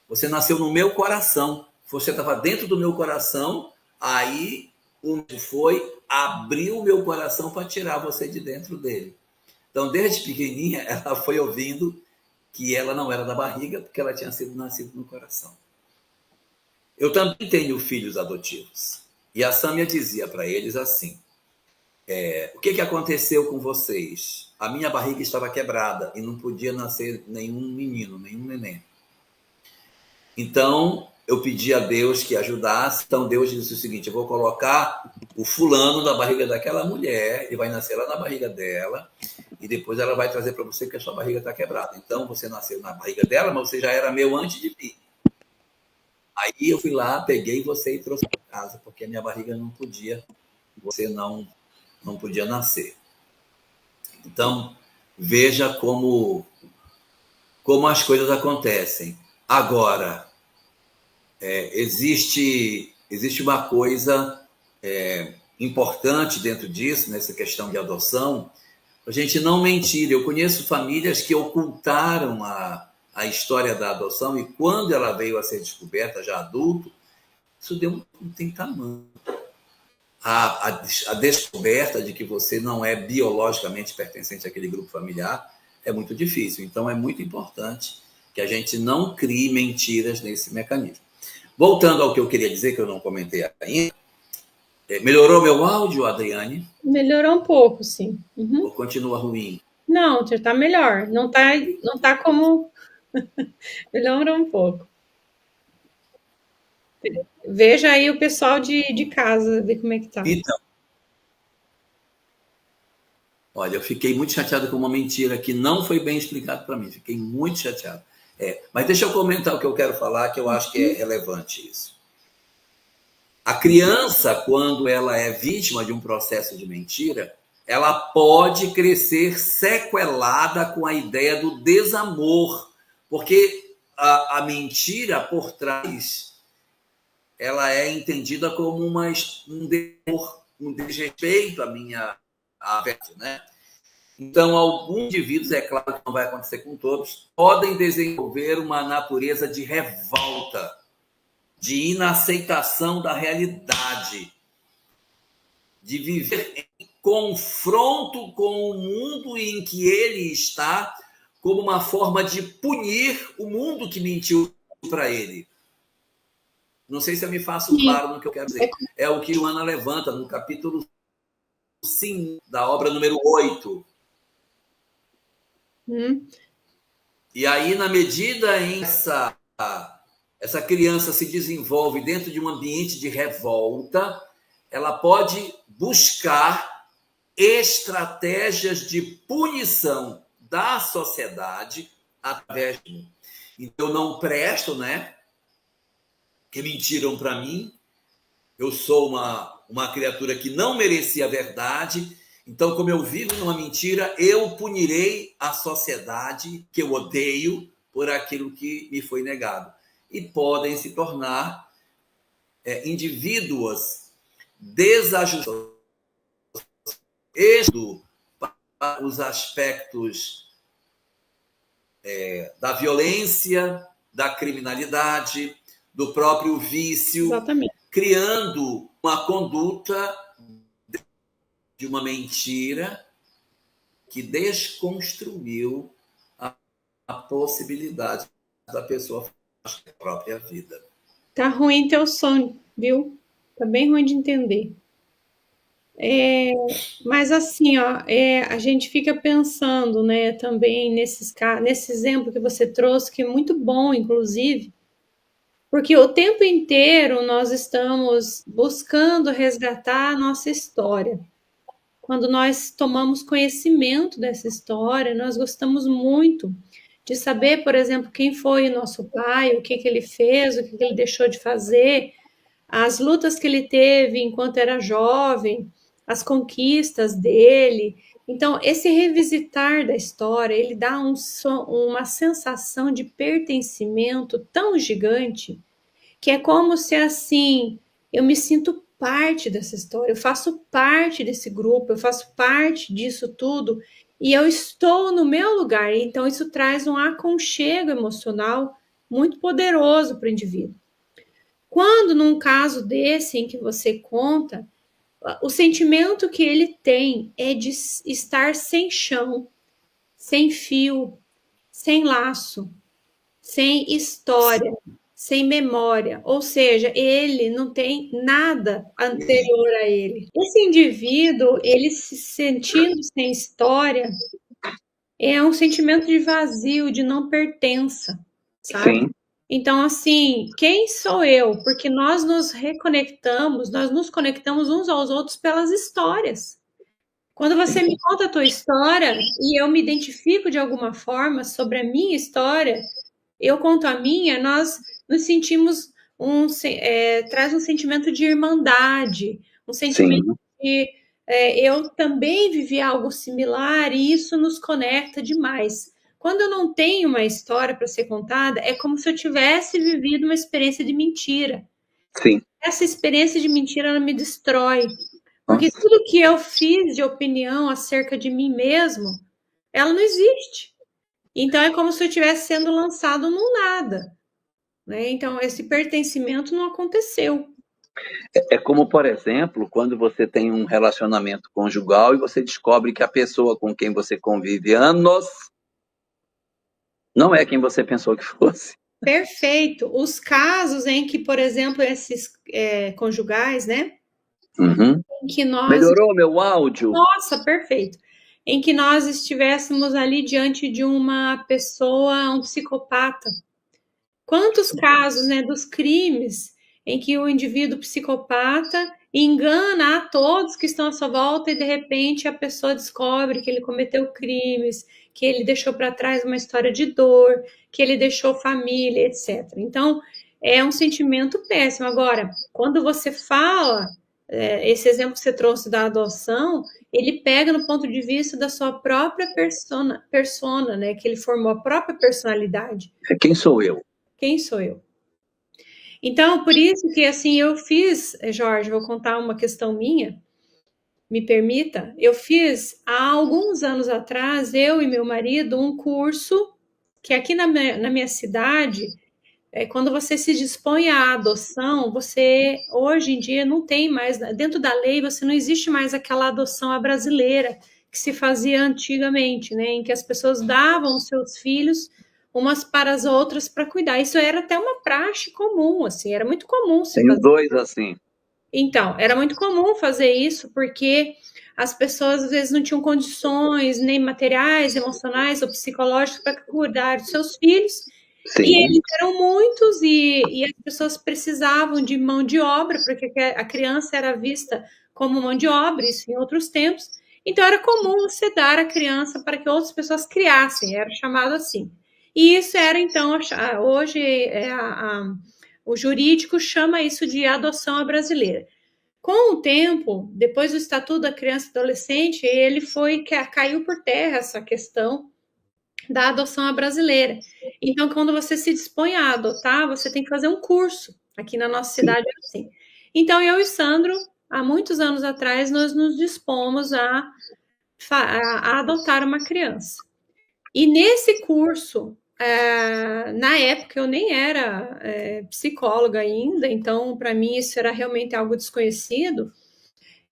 Você nasceu no meu coração. Você estava dentro do meu coração, aí o médico foi, abriu o meu coração para tirar você de dentro dele. Então, desde pequenininha, ela foi ouvindo que ela não era da barriga, porque ela tinha sido nascida no coração. Eu também tenho filhos adotivos. E a Sâmia dizia para eles assim: o que aconteceu com vocês? A minha barriga estava quebrada e não podia nascer nenhum menino, nenhum neném. Então, eu pedi a Deus que ajudasse. Então, Deus disse o seguinte: eu vou colocar o fulano na barriga daquela mulher, ele vai nascer lá na barriga dela, e depois ela vai trazer para você que a sua barriga está quebrada. Então, você nasceu na barriga dela, mas você já era meu antes de mim. Aí eu fui lá, peguei você e trouxe para casa, porque a minha barriga não podia, você não podia nascer. Então, veja como as coisas acontecem. Agora, existe uma coisa importante dentro disso, nessa questão de adoção, a gente não mentir. Eu conheço famílias que ocultaram a história da adoção e quando ela veio a ser descoberta, já adulto, isso não tem tamanho. A descoberta de que você não é biologicamente pertencente àquele grupo familiar é muito difícil. Então, é muito importante que a gente não crie mentiras nesse mecanismo. Voltando ao que eu queria dizer, que eu não comentei ainda, melhorou meu áudio, Adriane? Melhorou um pouco, sim. Uhum. Ou continua ruim? Não, já está melhor. Não tá como... Melhorou um pouco. Veja aí o pessoal de casa, ver como é que tá. Então, olha, eu fiquei muito chateado com uma mentira que não foi bem explicada para mim. Fiquei muito chateado. Mas deixa eu comentar o que eu quero falar, que eu acho que é relevante isso. A criança, quando ela é vítima de um processo de mentira, ela pode crescer sequelada com a ideia do desamor, porque a mentira por trás, ela é entendida como um desrespeito à minha afeto, né? Então, alguns indivíduos, é claro que não vai acontecer com todos, podem desenvolver uma natureza de revolta, de inaceitação da realidade, de viver em confronto com o mundo em que ele está, como uma forma de punir o mundo que mentiu para ele. Não sei se eu me faço claro no que eu quero dizer. É o que Joana levanta no capítulo 5 da obra número 8. E aí, na medida em essa criança se desenvolve dentro de um ambiente de revolta, ela pode buscar estratégias de punição da sociedade através de então, eu não presto, né? Que mentiram para mim. Eu sou uma criatura que não merecia a verdade. Então, como eu vivo numa mentira, eu punirei a sociedade que eu odeio por aquilo que me foi negado. E podem se tornar indivíduos desajustados para os aspectos da violência, da criminalidade, do próprio vício, Exatamente. criando uma conduta de uma mentira que desconstruiu a possibilidade da pessoa fazer a própria vida. Tá ruim teu som, viu? Tá bem ruim de entender. Mas assim, ó, a gente fica pensando, né, também nesse exemplo que você trouxe, que é muito bom, inclusive, Porque o tempo inteiro nós estamos buscando resgatar a nossa história. Quando nós tomamos conhecimento dessa história, nós gostamos muito de saber, por exemplo, quem foi o nosso pai, o que, que ele fez, o que, que ele deixou de fazer, as lutas que ele teve enquanto era jovem, as conquistas dele. Então, esse revisitar da história, ele dá uma sensação de pertencimento tão gigante que é como se assim, eu me sinto parte dessa história, eu faço parte desse grupo, eu faço parte disso tudo e eu estou no meu lugar. Então, isso traz um aconchego emocional muito poderoso para o indivíduo. Quando, num caso desse em que você conta, o sentimento que ele tem é de estar sem chão, sem fio, sem laço, sem história, sem memória, ou seja, ele não tem nada anterior a ele. Esse indivíduo, ele se sentindo sem história, é um sentimento de vazio, de não pertença, sabe? Sim. Então, assim, quem sou eu? Porque nós nos reconectamos, nós nos conectamos uns aos outros pelas histórias. Quando você me conta a tua história e eu me identifico de alguma forma sobre a minha história, eu conto a minha, nós nos sentimos traz um sentimento de irmandade, um sentimento Sim. de eu também vivi algo similar e isso nos conecta demais. Quando eu não tenho uma história para ser contada, é como se eu tivesse vivido uma experiência de mentira. Sim. Essa experiência de mentira ela me destrói, porque Nossa. tudo que eu fiz de opinião acerca de mim mesmo, ela não existe. Então é como se eu estivesse sendo lançado no nada, né? Então esse pertencimento não aconteceu. É como, por exemplo, quando você tem um relacionamento conjugal e você descobre que a pessoa com quem você convive anos não é quem você pensou que fosse. Perfeito. Os casos em que, por exemplo, esses conjugais, né? Uhum. Em que nós, Melhorou meu áudio? nossa, perfeito. Em que nós estivéssemos ali diante de uma pessoa, um psicopata. Quantos casos, né, dos crimes em que o indivíduo psicopata engana a todos que estão à sua volta e de repente a pessoa descobre que ele cometeu crimes, que ele deixou para trás uma história de dor, que ele deixou família, etc. Então, é um sentimento péssimo. Agora, quando você fala, esse exemplo que você trouxe da adoção, ele pega no ponto de vista da sua própria persona, né? Que ele formou a própria personalidade. Quem sou eu? Quem sou eu? Então, por isso que assim eu fiz, Jorge, vou contar uma questão minha, me permita. Eu fiz há alguns anos atrás, eu e meu marido, um curso que aqui na minha cidade, quando você se dispõe à adoção, você hoje em dia não tem mais, dentro da lei, você não existe mais aquela adoção à brasileira que se fazia antigamente, né? Em que as pessoas davam os seus filhos umas para as outras para cuidar. Isso era até uma praxe comum, assim, era muito comum se Tenho fazer. dois assim. Então, era muito comum fazer isso porque as pessoas às vezes não tinham condições nem materiais, emocionais ou psicológicas para cuidar dos seus filhos. E Sim. eles eram muitos e as pessoas precisavam de mão de obra, porque a criança era vista como mão de obra, isso em outros tempos. Então era comum você dar a criança para que outras pessoas criassem, era chamado assim. E isso era então, hoje o jurídico chama isso de adoção à brasileira. Com o tempo, depois do Estatuto da Criança e Adolescente, ele foi que caiu por terra essa questão da adoção à brasileira. Então, quando você se dispõe a adotar, você tem que fazer um curso. Aqui na nossa cidade é assim. Então, eu e Sandro, há muitos anos atrás, nós nos dispomos a adotar uma criança. E nesse curso, na época eu nem era psicóloga ainda, então para mim isso era realmente algo desconhecido.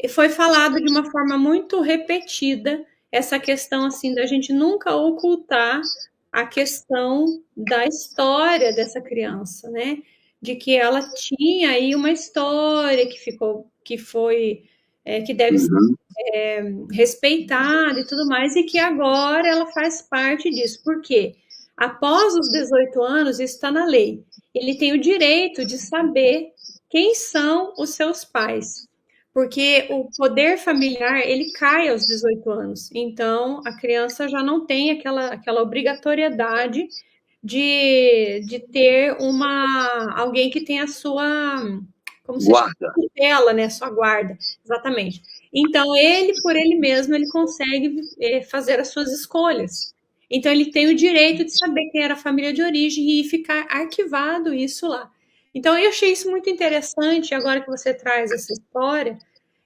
E foi falado de uma forma muito repetida essa questão assim da gente nunca ocultar a questão da história dessa criança, né? De que ela tinha aí uma história que deve ser Uhum. respeitada e tudo mais, e que agora ela faz parte disso. Por quê? Após os 18 anos, isso está na lei. ele tem o direito de saber quem são os seus pais. Porque o poder familiar, ele cai aos 18 anos. Então, a criança já não tem aquela obrigatoriedade de ter alguém que tenha a sua, como se chama? Guarda. Tutela, né? Sua guarda. Exatamente. Então, ele, por ele mesmo, ele consegue fazer as suas escolhas. Então, ele tem o direito de saber quem era a família de origem e ficar arquivado isso lá. Então, eu achei isso muito interessante, agora que você traz essa história,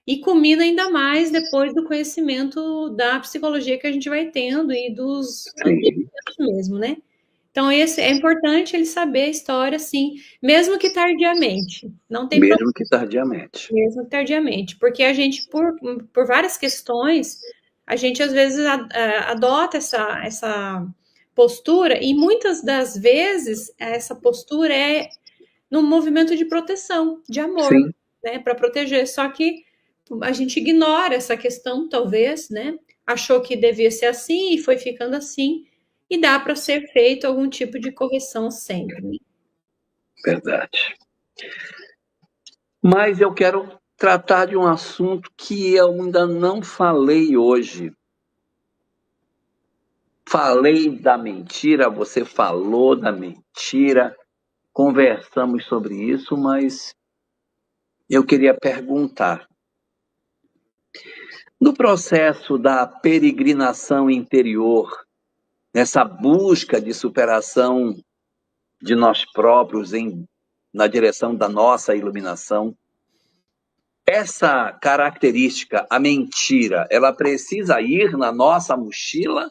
e combina ainda mais depois do conhecimento da psicologia que a gente vai tendo e dos Sim. atendimentos mesmo, né? Então, é importante ele saber a história, sim, mesmo que tardiamente. Não tem problema, Mesmo que tardiamente. mesmo que tardiamente, porque a gente, por várias questões, a gente às vezes adota essa postura, e muitas das vezes essa postura é num movimento de proteção, de amor, Sim. né, para proteger. Só que a gente ignora essa questão, talvez, né? Achou que devia ser assim e foi ficando assim, e dá para ser feito algum tipo de correção sempre, né? Verdade. Mas eu quero tratar de um assunto que eu ainda não falei hoje. Falei da mentira, você falou da mentira, conversamos sobre isso, mas eu queria perguntar. No processo da peregrinação interior, nessa busca de superação de nós próprios na direção da nossa iluminação, essa característica, a mentira, ela precisa ir na nossa mochila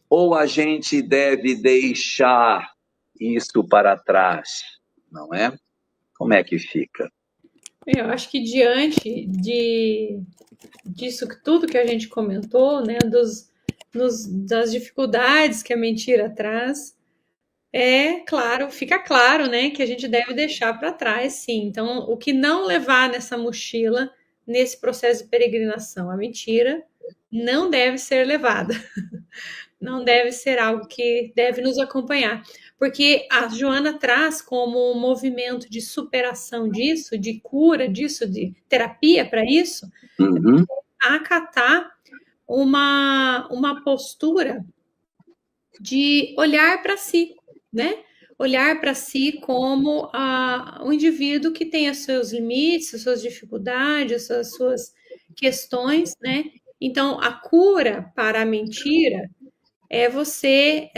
ou a gente deve deixar isso para trás, não é? Como é que fica? Eu acho que diante disso tudo que a gente comentou, né, das dificuldades que a mentira traz, claro, fica claro, né, que a gente deve deixar para trás, sim. Então, o que não levar nessa mochila, nesse processo de peregrinação, a mentira, não deve ser levada. Não deve ser algo que deve nos acompanhar. Porque a Joana traz como um movimento de superação disso, de cura disso, de terapia para isso, Uhum. acatar uma postura de olhar para si, né? Olhar para si como um indivíduo que tem os seus limites, as suas dificuldades, as suas questões, né? Então, a cura para a mentira é você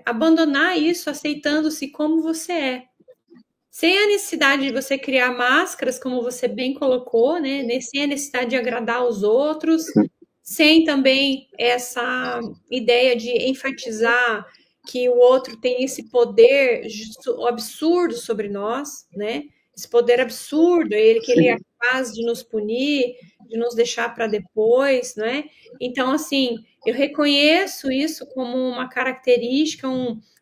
abandonar isso, aceitando-se como você é. Sem a necessidade de você criar máscaras, como você bem colocou, né? Sem a necessidade de agradar os outros, sem também essa ideia de enfatizar que o outro tem esse poder absurdo sobre nós, né? Esse poder absurdo, que ele é capaz de nos punir, de nos deixar para depois, né? Então, assim, eu reconheço isso como uma característica,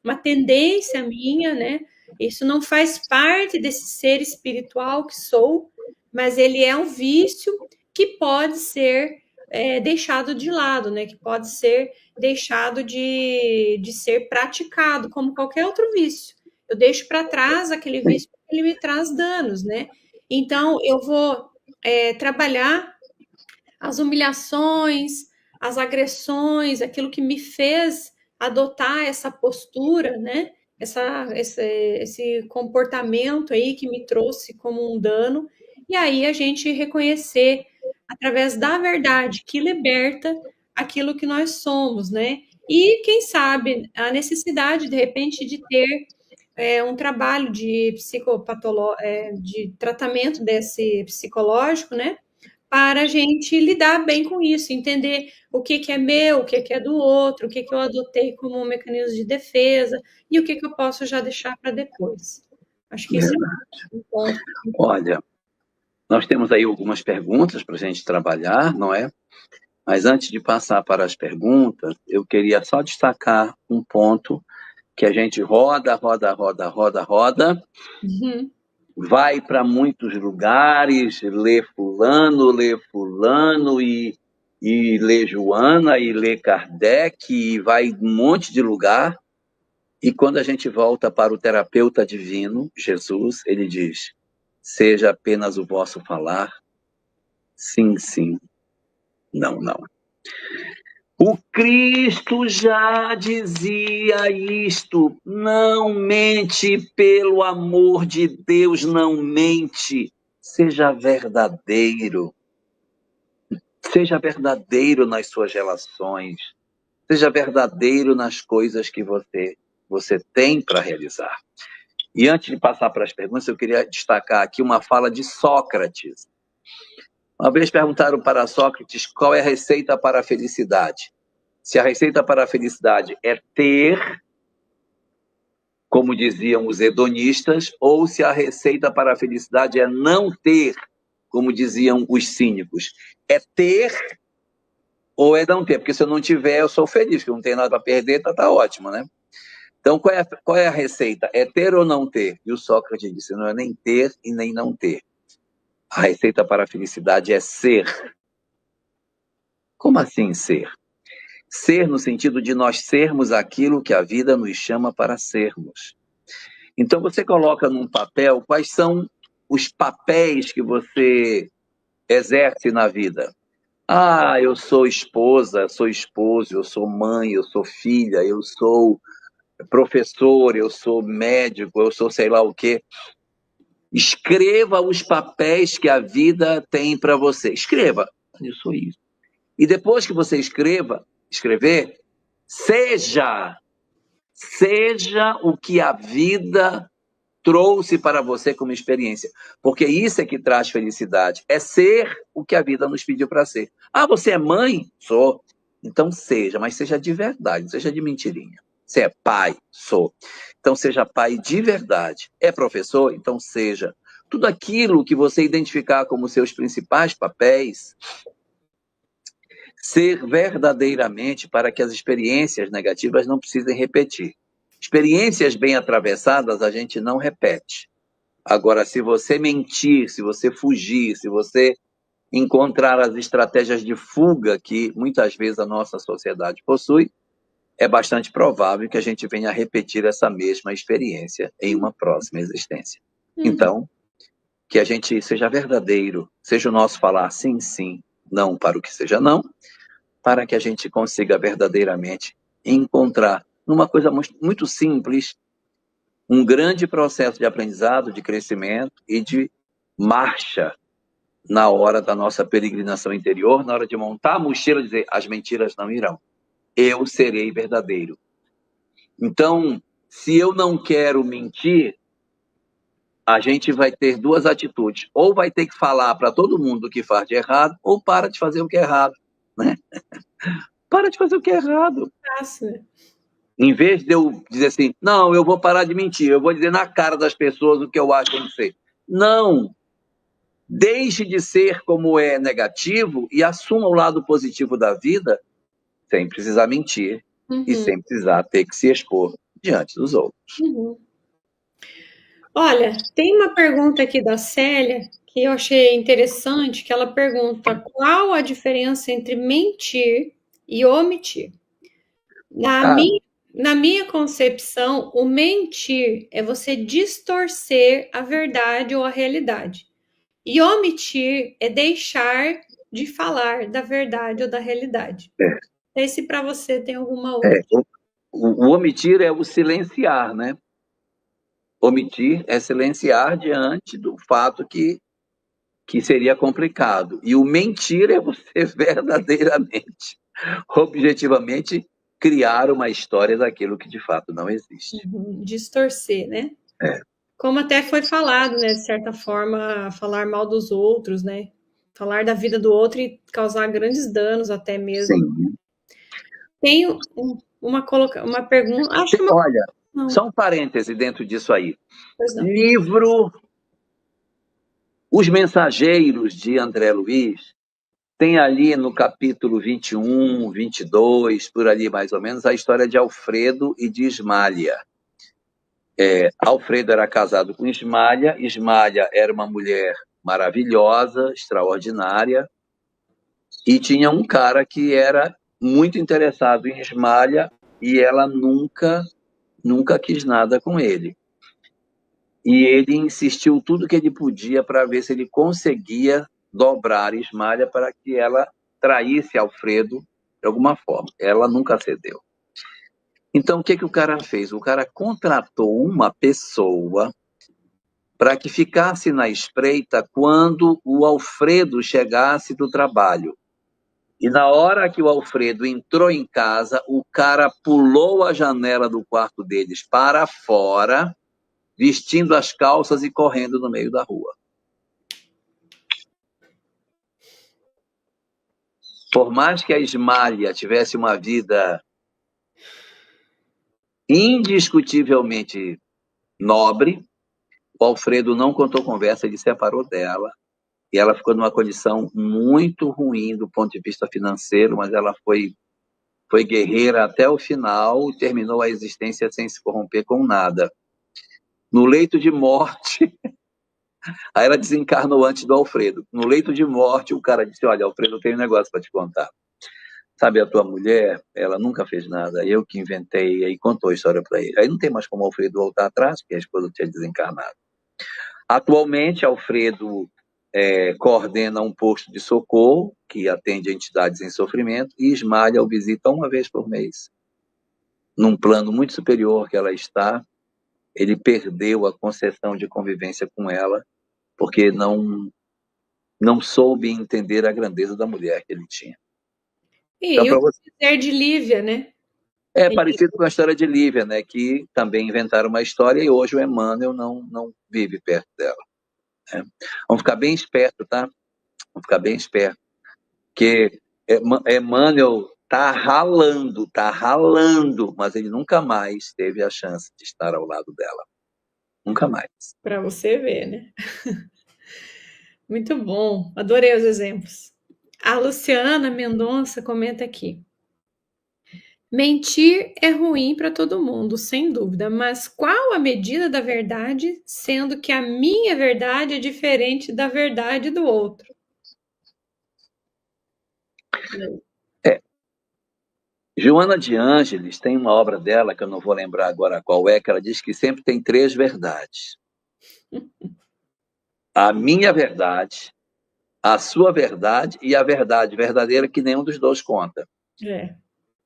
uma tendência minha, né? Isso não faz parte desse ser espiritual que sou, mas ele é um vício que pode ser deixado de lado, né? Que pode ser deixado de ser praticado, como qualquer outro vício. Eu deixo para trás aquele vício porque ele me traz danos, né? Então, eu vou trabalhar as humilhações, as agressões, aquilo que me fez adotar essa postura, né? Esse comportamento aí que me trouxe como um dano, e aí a gente reconhecer através da verdade que liberta aquilo que nós somos, né? E quem sabe a necessidade de repente de ter um trabalho de de tratamento desse psicológico, né? Para a gente lidar bem com isso, entender o que é meu, o que é do outro, o que eu adotei como um mecanismo de defesa e o que eu posso já deixar para depois. Acho que esse é um ponto. Olha, nós temos aí algumas perguntas para a gente trabalhar, não é? Mas antes de passar para as perguntas, eu queria só destacar um ponto que a gente roda, Uhum. vai para muitos lugares, lê fulano e lê Joana e lê Kardec e vai um monte de lugar, E quando a gente volta para o terapeuta divino, Jesus, ele diz: seja apenas o vosso falar, sim, sim, não, não. O Cristo já dizia isto: não mente, pelo amor de Deus, não mente. Seja verdadeiro. Seja verdadeiro nas suas relações. Seja verdadeiro nas coisas que você tem para realizar. E antes de passar para as perguntas, eu queria destacar aqui uma fala de Sócrates. Uma vez perguntaram para Sócrates qual é a receita para a felicidade. Se a receita para a felicidade é ter, como diziam os hedonistas, ou se a receita para a felicidade é não ter, como diziam os cínicos. É ter ou é não ter? Porque se eu não tiver, eu sou feliz, porque eu não tenho nada para perder, tá ótimo, né? Então, qual é a receita? É ter ou não ter? E o Sócrates disse, não é nem ter e nem não ter. A receita para a felicidade é ser. Como assim ser? Ser no sentido de nós sermos aquilo que a vida nos chama para sermos. Então, você coloca num papel quais são os papéis que você exerce na vida. Ah, eu sou esposa, sou esposo, eu sou mãe, eu sou filha, eu sou professor, eu sou médico, eu sou sei lá o quê. Escreva os papéis que a vida tem para você. Escreva, eu sou isso. E depois que você escrever, seja o que a vida trouxe para você como experiência. Porque isso é que traz felicidade. É ser o que a vida nos pediu para ser. Ah, você é mãe? Sou. Então seja, mas seja de verdade, não seja de mentirinha. Você é pai? Sou. Então seja pai de verdade. É professor? Então seja. Tudo aquilo que você identificar como seus principais papéis, ser verdadeiramente para que as experiências negativas não precisem repetir. Experiências bem atravessadas a gente não repete. Agora, se você mentir, se você fugir, se você encontrar as estratégias de fuga que muitas vezes a nossa sociedade possui, é bastante provável que a gente venha a repetir essa mesma experiência em uma próxima existência. Então, que a gente seja verdadeiro, seja o nosso falar sim, sim, não para o que seja não, para que a gente consiga verdadeiramente encontrar, numa coisa muito simples, um grande processo de aprendizado, de crescimento e de marcha na hora da nossa peregrinação interior, na hora de montar a mochila e dizer, as mentiras não irão. Eu serei verdadeiro. Então, se eu não quero mentir, a gente vai ter duas atitudes. Ou vai ter que falar para todo mundo o que faz de errado, ou para de fazer o que é errado. Né? Para de fazer o que é errado. Nossa. Em vez de eu dizer assim, não, eu vou parar de mentir, eu vou dizer na cara das pessoas o que eu acho que eu sei. Não! Deixe de ser como é negativo e assuma o lado positivo da vida sem precisar mentir e sem precisar ter que se expor diante dos outros. Olha, tem uma pergunta aqui da Célia que eu achei interessante, que ela pergunta qual a diferença entre mentir e omitir. Na minha concepção, o mentir é você distorcer a verdade ou a realidade. E omitir é deixar de falar da verdade ou da realidade. É. Se para você tem alguma outra. O omitir é o silenciar, né? Omitir é silenciar diante do fato que seria complicado. E o mentir é você verdadeiramente, objetivamente, criar uma história daquilo que de fato não existe. Distorcer, né? É. Como até foi falado, né? De certa forma, falar mal dos outros, né? Falar da vida do outro e causar grandes danos até mesmo. Sim. Tenho uma pergunta. Acho que Olha, só um parêntese dentro disso aí. Livro Os Mensageiros, de André Luiz, tem ali no capítulo 21, 22, por ali mais ou menos, a história de Alfredo e de Ismália. Alfredo era casado com Ismália, Ismália era uma mulher maravilhosa, extraordinária, e tinha um cara que era muito interessado em Ismália e ela nunca nunca quis nada com ele. E ele insistiu tudo que ele podia para ver se ele conseguia dobrar Ismália para que ela traísse Alfredo de alguma forma. Ela nunca cedeu. Então, o que o cara fez? O cara contratou uma pessoa para que ficasse na espreita quando o Alfredo chegasse do trabalho. E na hora que o Alfredo entrou em casa, o cara pulou a janela do quarto deles para fora, vestindo as calças e correndo no meio da rua. Por mais que a Ismália tivesse uma vida indiscutivelmente nobre, o Alfredo não contou conversa, ele separou dela, e ela ficou numa condição muito ruim do ponto de vista financeiro, mas ela foi guerreira até o final e terminou a existência sem se corromper com nada. No leito de morte, aí ela desencarnou antes do Alfredo. No leito de morte, o cara disse, olha, Alfredo, eu tenho um negócio para te contar. Sabe, a tua mulher, ela nunca fez nada, eu que inventei, aí contou a história para ele. Aí não tem mais como o Alfredo voltar atrás, porque a esposa tinha desencarnado. Atualmente, Alfredo coordena um posto de socorro, que atende entidades em sofrimento, e Ismália o visita uma vez por mês. Num plano muito superior que ela está, ele perdeu a concessão de convivência com ela, porque não soube entender a grandeza da mulher que ele tinha. Então, E o dizer de Lívia, né? É parecido com a história de Lívia, né? Que também inventaram uma história e hoje o Emmanuel não vive perto dela. Né? Vamos ficar bem esperto, tá? Vamos ficar bem esperto. Porque Emmanuel tá ralando, mas ele nunca mais teve a chance de estar ao lado dela. Nunca mais. Para você ver, né? Muito bom, adorei os exemplos. A Luciana Mendonça comenta aqui. Mentir é ruim para todo mundo, sem dúvida, mas qual a medida da verdade, sendo que a minha verdade é diferente da verdade do outro? Joana de Ângeles tem uma obra dela, que eu não vou lembrar agora qual é, que ela diz que sempre tem 3 verdades. A minha verdade, a sua verdade e a verdade verdadeira que nenhum dos dois conta.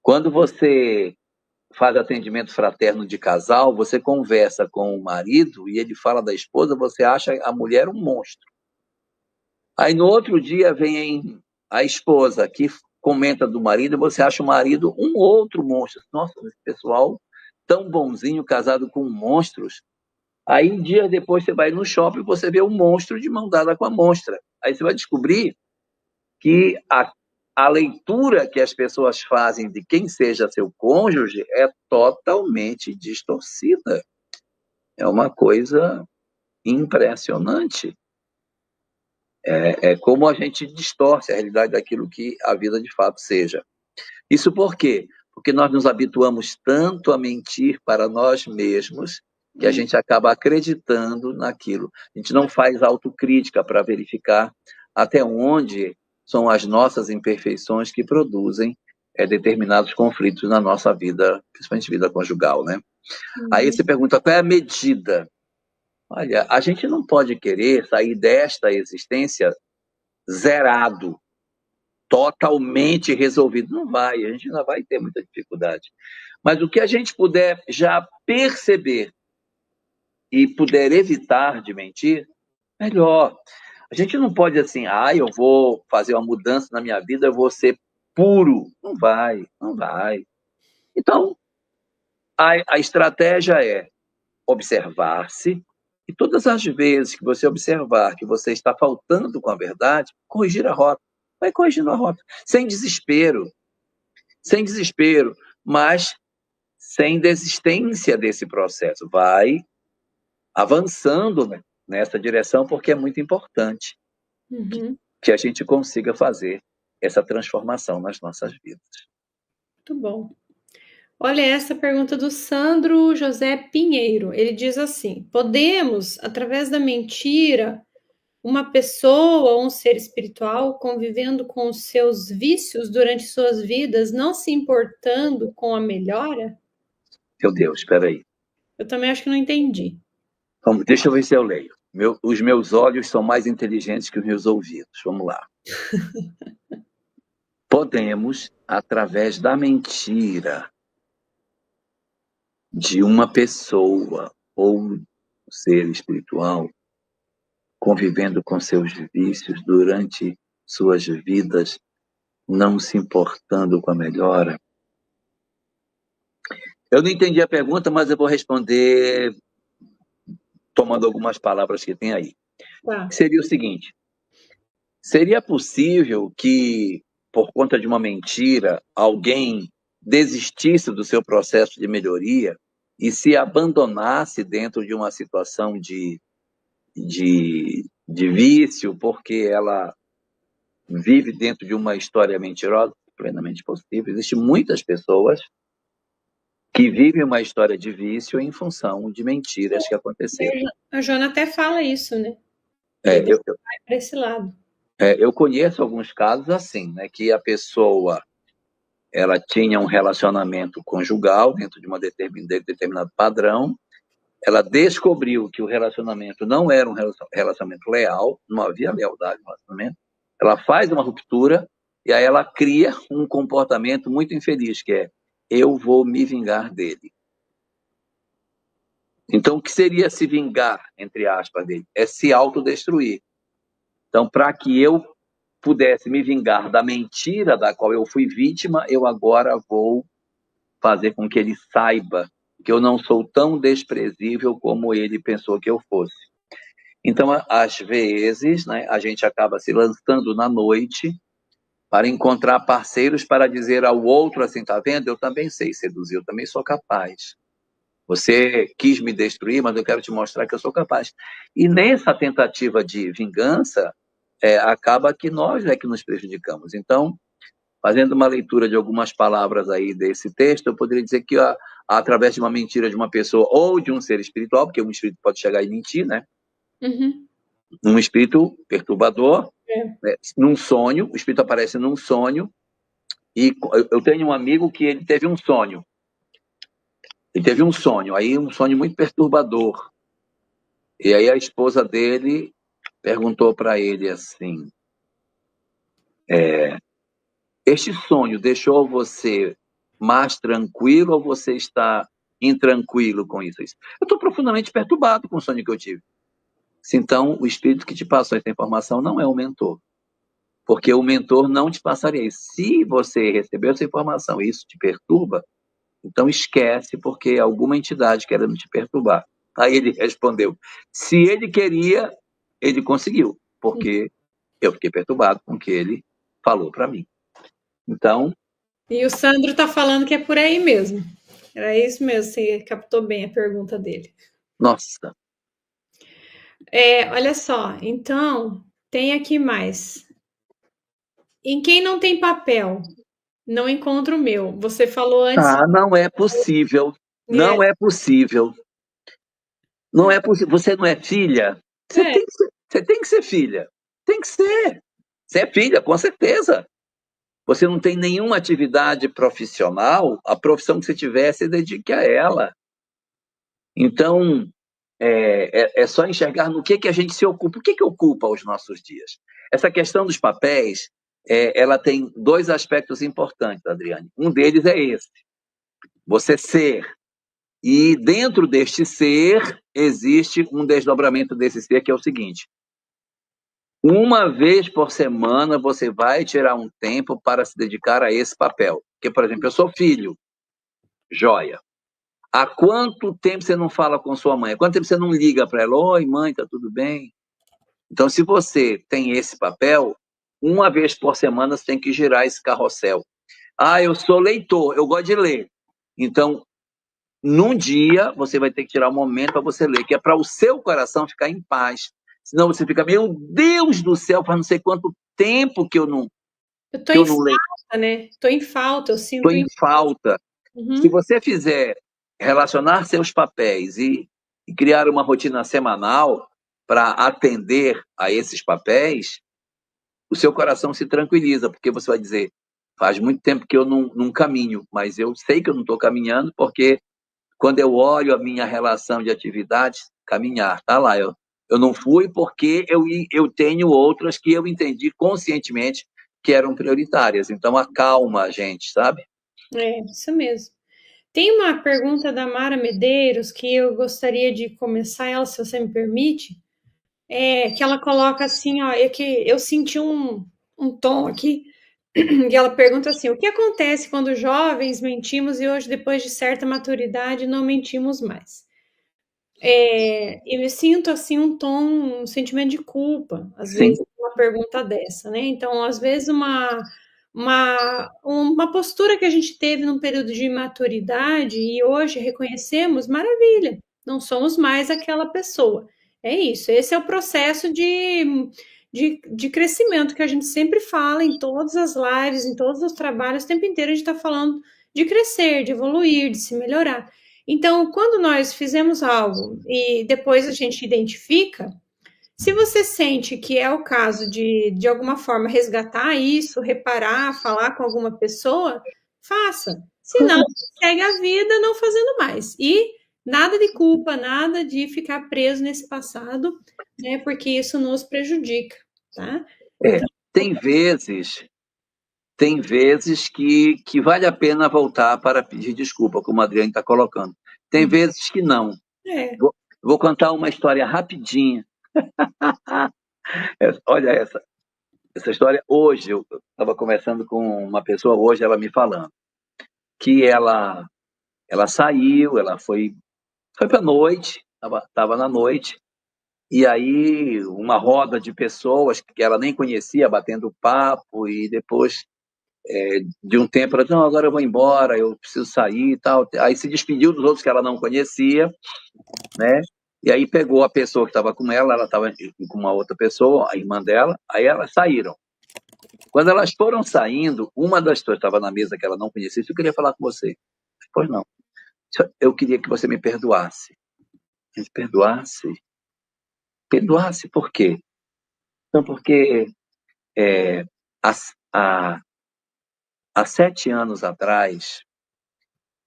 Quando você faz atendimento fraterno de casal, você conversa com o marido e ele fala da esposa, você acha a mulher um monstro. Aí no outro dia vem a esposa que comenta do marido e você acha o marido um outro monstro. Nossa, esse pessoal tão bonzinho, casado com monstros. Aí dias depois você vai no shopping e você vê um monstro de mão dada com a monstra. Aí você vai descobrir que a leitura que as pessoas fazem de quem seja seu cônjuge é totalmente distorcida. É uma coisa impressionante. É como a gente distorce a realidade daquilo que a vida de fato seja. Isso por quê? Porque nós nos habituamos tanto a mentir para nós mesmos que a gente acaba acreditando naquilo. A gente não faz autocrítica para verificar até onde são as nossas imperfeições que produzem determinados conflitos na nossa vida, principalmente vida conjugal, né? Aí você pergunta, qual é a medida? Olha, a gente não pode querer sair desta existência zerado, totalmente resolvido. Não vai, a gente ainda vai ter muita dificuldade. Mas o que a gente puder já perceber e puder evitar de mentir, melhor. A gente não pode assim, eu vou fazer uma mudança na minha vida, eu vou ser puro. Não vai, não vai. Então, a estratégia é observar-se e todas as vezes que você observar que você está faltando com a verdade, corrigir a rota. Vai corrigindo a rota, sem desespero, mas sem desistência desse processo. Vai avançando, né, nessa direção, porque é muito importante que a gente consiga fazer essa transformação nas nossas vidas. Muito bom. Olha essa pergunta do Sandro José Pinheiro. Ele diz assim: podemos, através da mentira, uma pessoa ou um ser espiritual convivendo com os seus vícios durante suas vidas, não se importando com a melhora? Meu Deus, espera aí. Eu também acho que não entendi. Deixa eu ver se eu leio. Os meus olhos são mais inteligentes que os meus ouvidos. Vamos lá. Podemos, através da mentira de uma pessoa ou um ser espiritual, convivendo com seus vícios durante suas vidas, não se importando com a melhora. Eu não entendi a pergunta, mas eu vou responder tomando algumas palavras que tem aí. Tá. Seria o seguinte: seria possível que, por conta de uma mentira, alguém desistisse do seu processo de melhoria e se abandonasse dentro de uma situação de vício, porque ela vive dentro de uma história mentirosa? Plenamente possível. Existem muitas pessoas que vivem uma história de vício em função de mentiras que aconteceram. A Joana até fala isso, né? Eu vai para esse lado. Eu conheço alguns casos assim, né, que a pessoa ela tinha um relacionamento conjugal dentro de determinado padrão, ela descobriu que o relacionamento não era um relacionamento leal, não havia lealdade no relacionamento, ela faz uma ruptura e aí ela cria um comportamento muito infeliz, que é: eu vou me vingar dele. Então, o que seria se vingar, entre aspas, dele? É se autodestruir. Então, para que eu pudesse me vingar da mentira da qual eu fui vítima, eu agora vou fazer com que ele saiba que eu não sou tão desprezível como ele pensou que eu fosse. Então, às vezes, né, a gente acaba se lançando na noite para encontrar parceiros para dizer ao outro assim: tá vendo? Eu também sei seduzir, eu também sou capaz. Você quis me destruir, mas eu quero te mostrar que eu sou capaz. E nessa tentativa de vingança, acaba que nós é que nos prejudicamos. Então, fazendo uma leitura de algumas palavras aí desse texto, eu poderia dizer que através de uma mentira de uma pessoa ou de um ser espiritual, porque um espírito pode chegar e mentir, né? Uhum. Um espírito perturbador, É. num sonho, o espírito aparece num sonho, e eu tenho um amigo que ele teve um sonho. Ele teve um sonho, aí um sonho muito perturbador. E aí a esposa dele perguntou para ele assim: este sonho deixou você mais tranquilo ou você está intranquilo com isso? Eu estou profundamente perturbado com o sonho que eu tive. Então, o espírito que te passou essa informação não é o mentor, porque o mentor não te passaria isso. Se você recebeu essa informação e isso te perturba, então esquece, porque é alguma entidade querendo te perturbar. Aí ele respondeu: se ele queria, ele conseguiu, porque eu fiquei perturbado com o que ele falou para mim. Então... E o Sandro está falando que é por aí mesmo. Era isso mesmo, você captou bem a pergunta dele. Nossa. Olha só, então, tem aqui mais. Em quem não tem papel, não encontra o meu. Você falou antes. Não é possível. Não é possível. Não é possível. Você não é filha? Você tem que ser filha. Tem que ser. Você é filha, com certeza. Você não tem nenhuma atividade profissional, a profissão que você tiver, se dedique a ela. Então, é só enxergar no que a gente se ocupa. O que ocupa os nossos dias? Essa questão dos papéis, ela tem dois aspectos importantes, Adriane. Um deles é esse: você ser. E dentro deste ser, existe um desdobramento desse ser, que é o seguinte: uma vez por semana, você vai tirar um tempo para se dedicar a esse papel. Porque, por exemplo, eu sou filho, joia. Há quanto tempo você não fala com sua mãe? Há quanto tempo você não liga para ela? Oi, mãe, tá tudo bem? Então, se você tem esse papel, uma vez por semana você tem que girar esse carrossel. Eu sou leitor, eu gosto de ler. Então, num dia, você vai ter que tirar um momento para você ler, que é para o seu coração ficar em paz. Senão você fica: meu Deus do céu, faz não sei quanto tempo que eu não leio. Falta, né? Estou em falta, eu sinto. Estou em falta. Uhum. Se você fizer relacionar seus papéis e criar uma rotina semanal para atender a esses papéis, o seu coração se tranquiliza, porque você vai dizer: faz muito tempo que eu não caminho, mas eu sei que eu não estou caminhando, porque quando eu olho a minha relação de atividades, caminhar, tá lá. Eu não fui porque eu tenho outras que eu entendi conscientemente que eram prioritárias. Então, acalma a gente, sabe? Isso mesmo. Tem uma pergunta da Mara Medeiros que eu gostaria de começar ela, se você me permite, que ela coloca assim, ó, é que eu senti um tom aqui, e ela pergunta assim, o que acontece quando jovens mentimos e hoje, depois de certa maturidade, não mentimos mais? Eu me sinto assim um sentimento de culpa, às Sim, vezes, uma pergunta dessa, né? Então, às vezes, uma postura que a gente teve num período de imaturidade e hoje reconhecemos, maravilha, não somos mais aquela pessoa. É isso, esse é o processo de crescimento que a gente sempre fala em todas as lives, em todos os trabalhos, o tempo inteiro a gente está falando de crescer, de evoluir, de se melhorar. Então, quando nós fizemos algo e depois a gente identifica, se você sente que é o caso de alguma forma resgatar isso, reparar, falar com alguma pessoa, faça. Se não, segue a vida não fazendo mais. E nada de culpa, nada de ficar preso nesse passado, né? Porque isso nos prejudica, tá? é. Então, Tem vezes que vale a pena voltar para pedir desculpa, como a Adriane está colocando. Tem vezes que não. é. Vou contar uma história rapidinha. Olha essa história. Hoje, eu estava conversando com uma pessoa, hoje ela me falando que ela saiu, ela foi para a noite, estava na noite, e aí uma roda de pessoas que ela nem conhecia, batendo papo, e depois de um tempo, ela disse, não, agora eu vou embora, eu preciso sair e tal. Aí se despediu dos outros que ela não conhecia, né? E aí pegou a pessoa que estava com ela estava com uma outra pessoa, a irmã dela, aí elas saíram. Quando elas foram saindo, uma das pessoas estava na mesa que ela não conhecia, eu queria falar com você. Pois não. Eu queria que você me perdoasse. Me perdoasse? Perdoasse por quê? Então, porque é, há, há 7 anos atrás,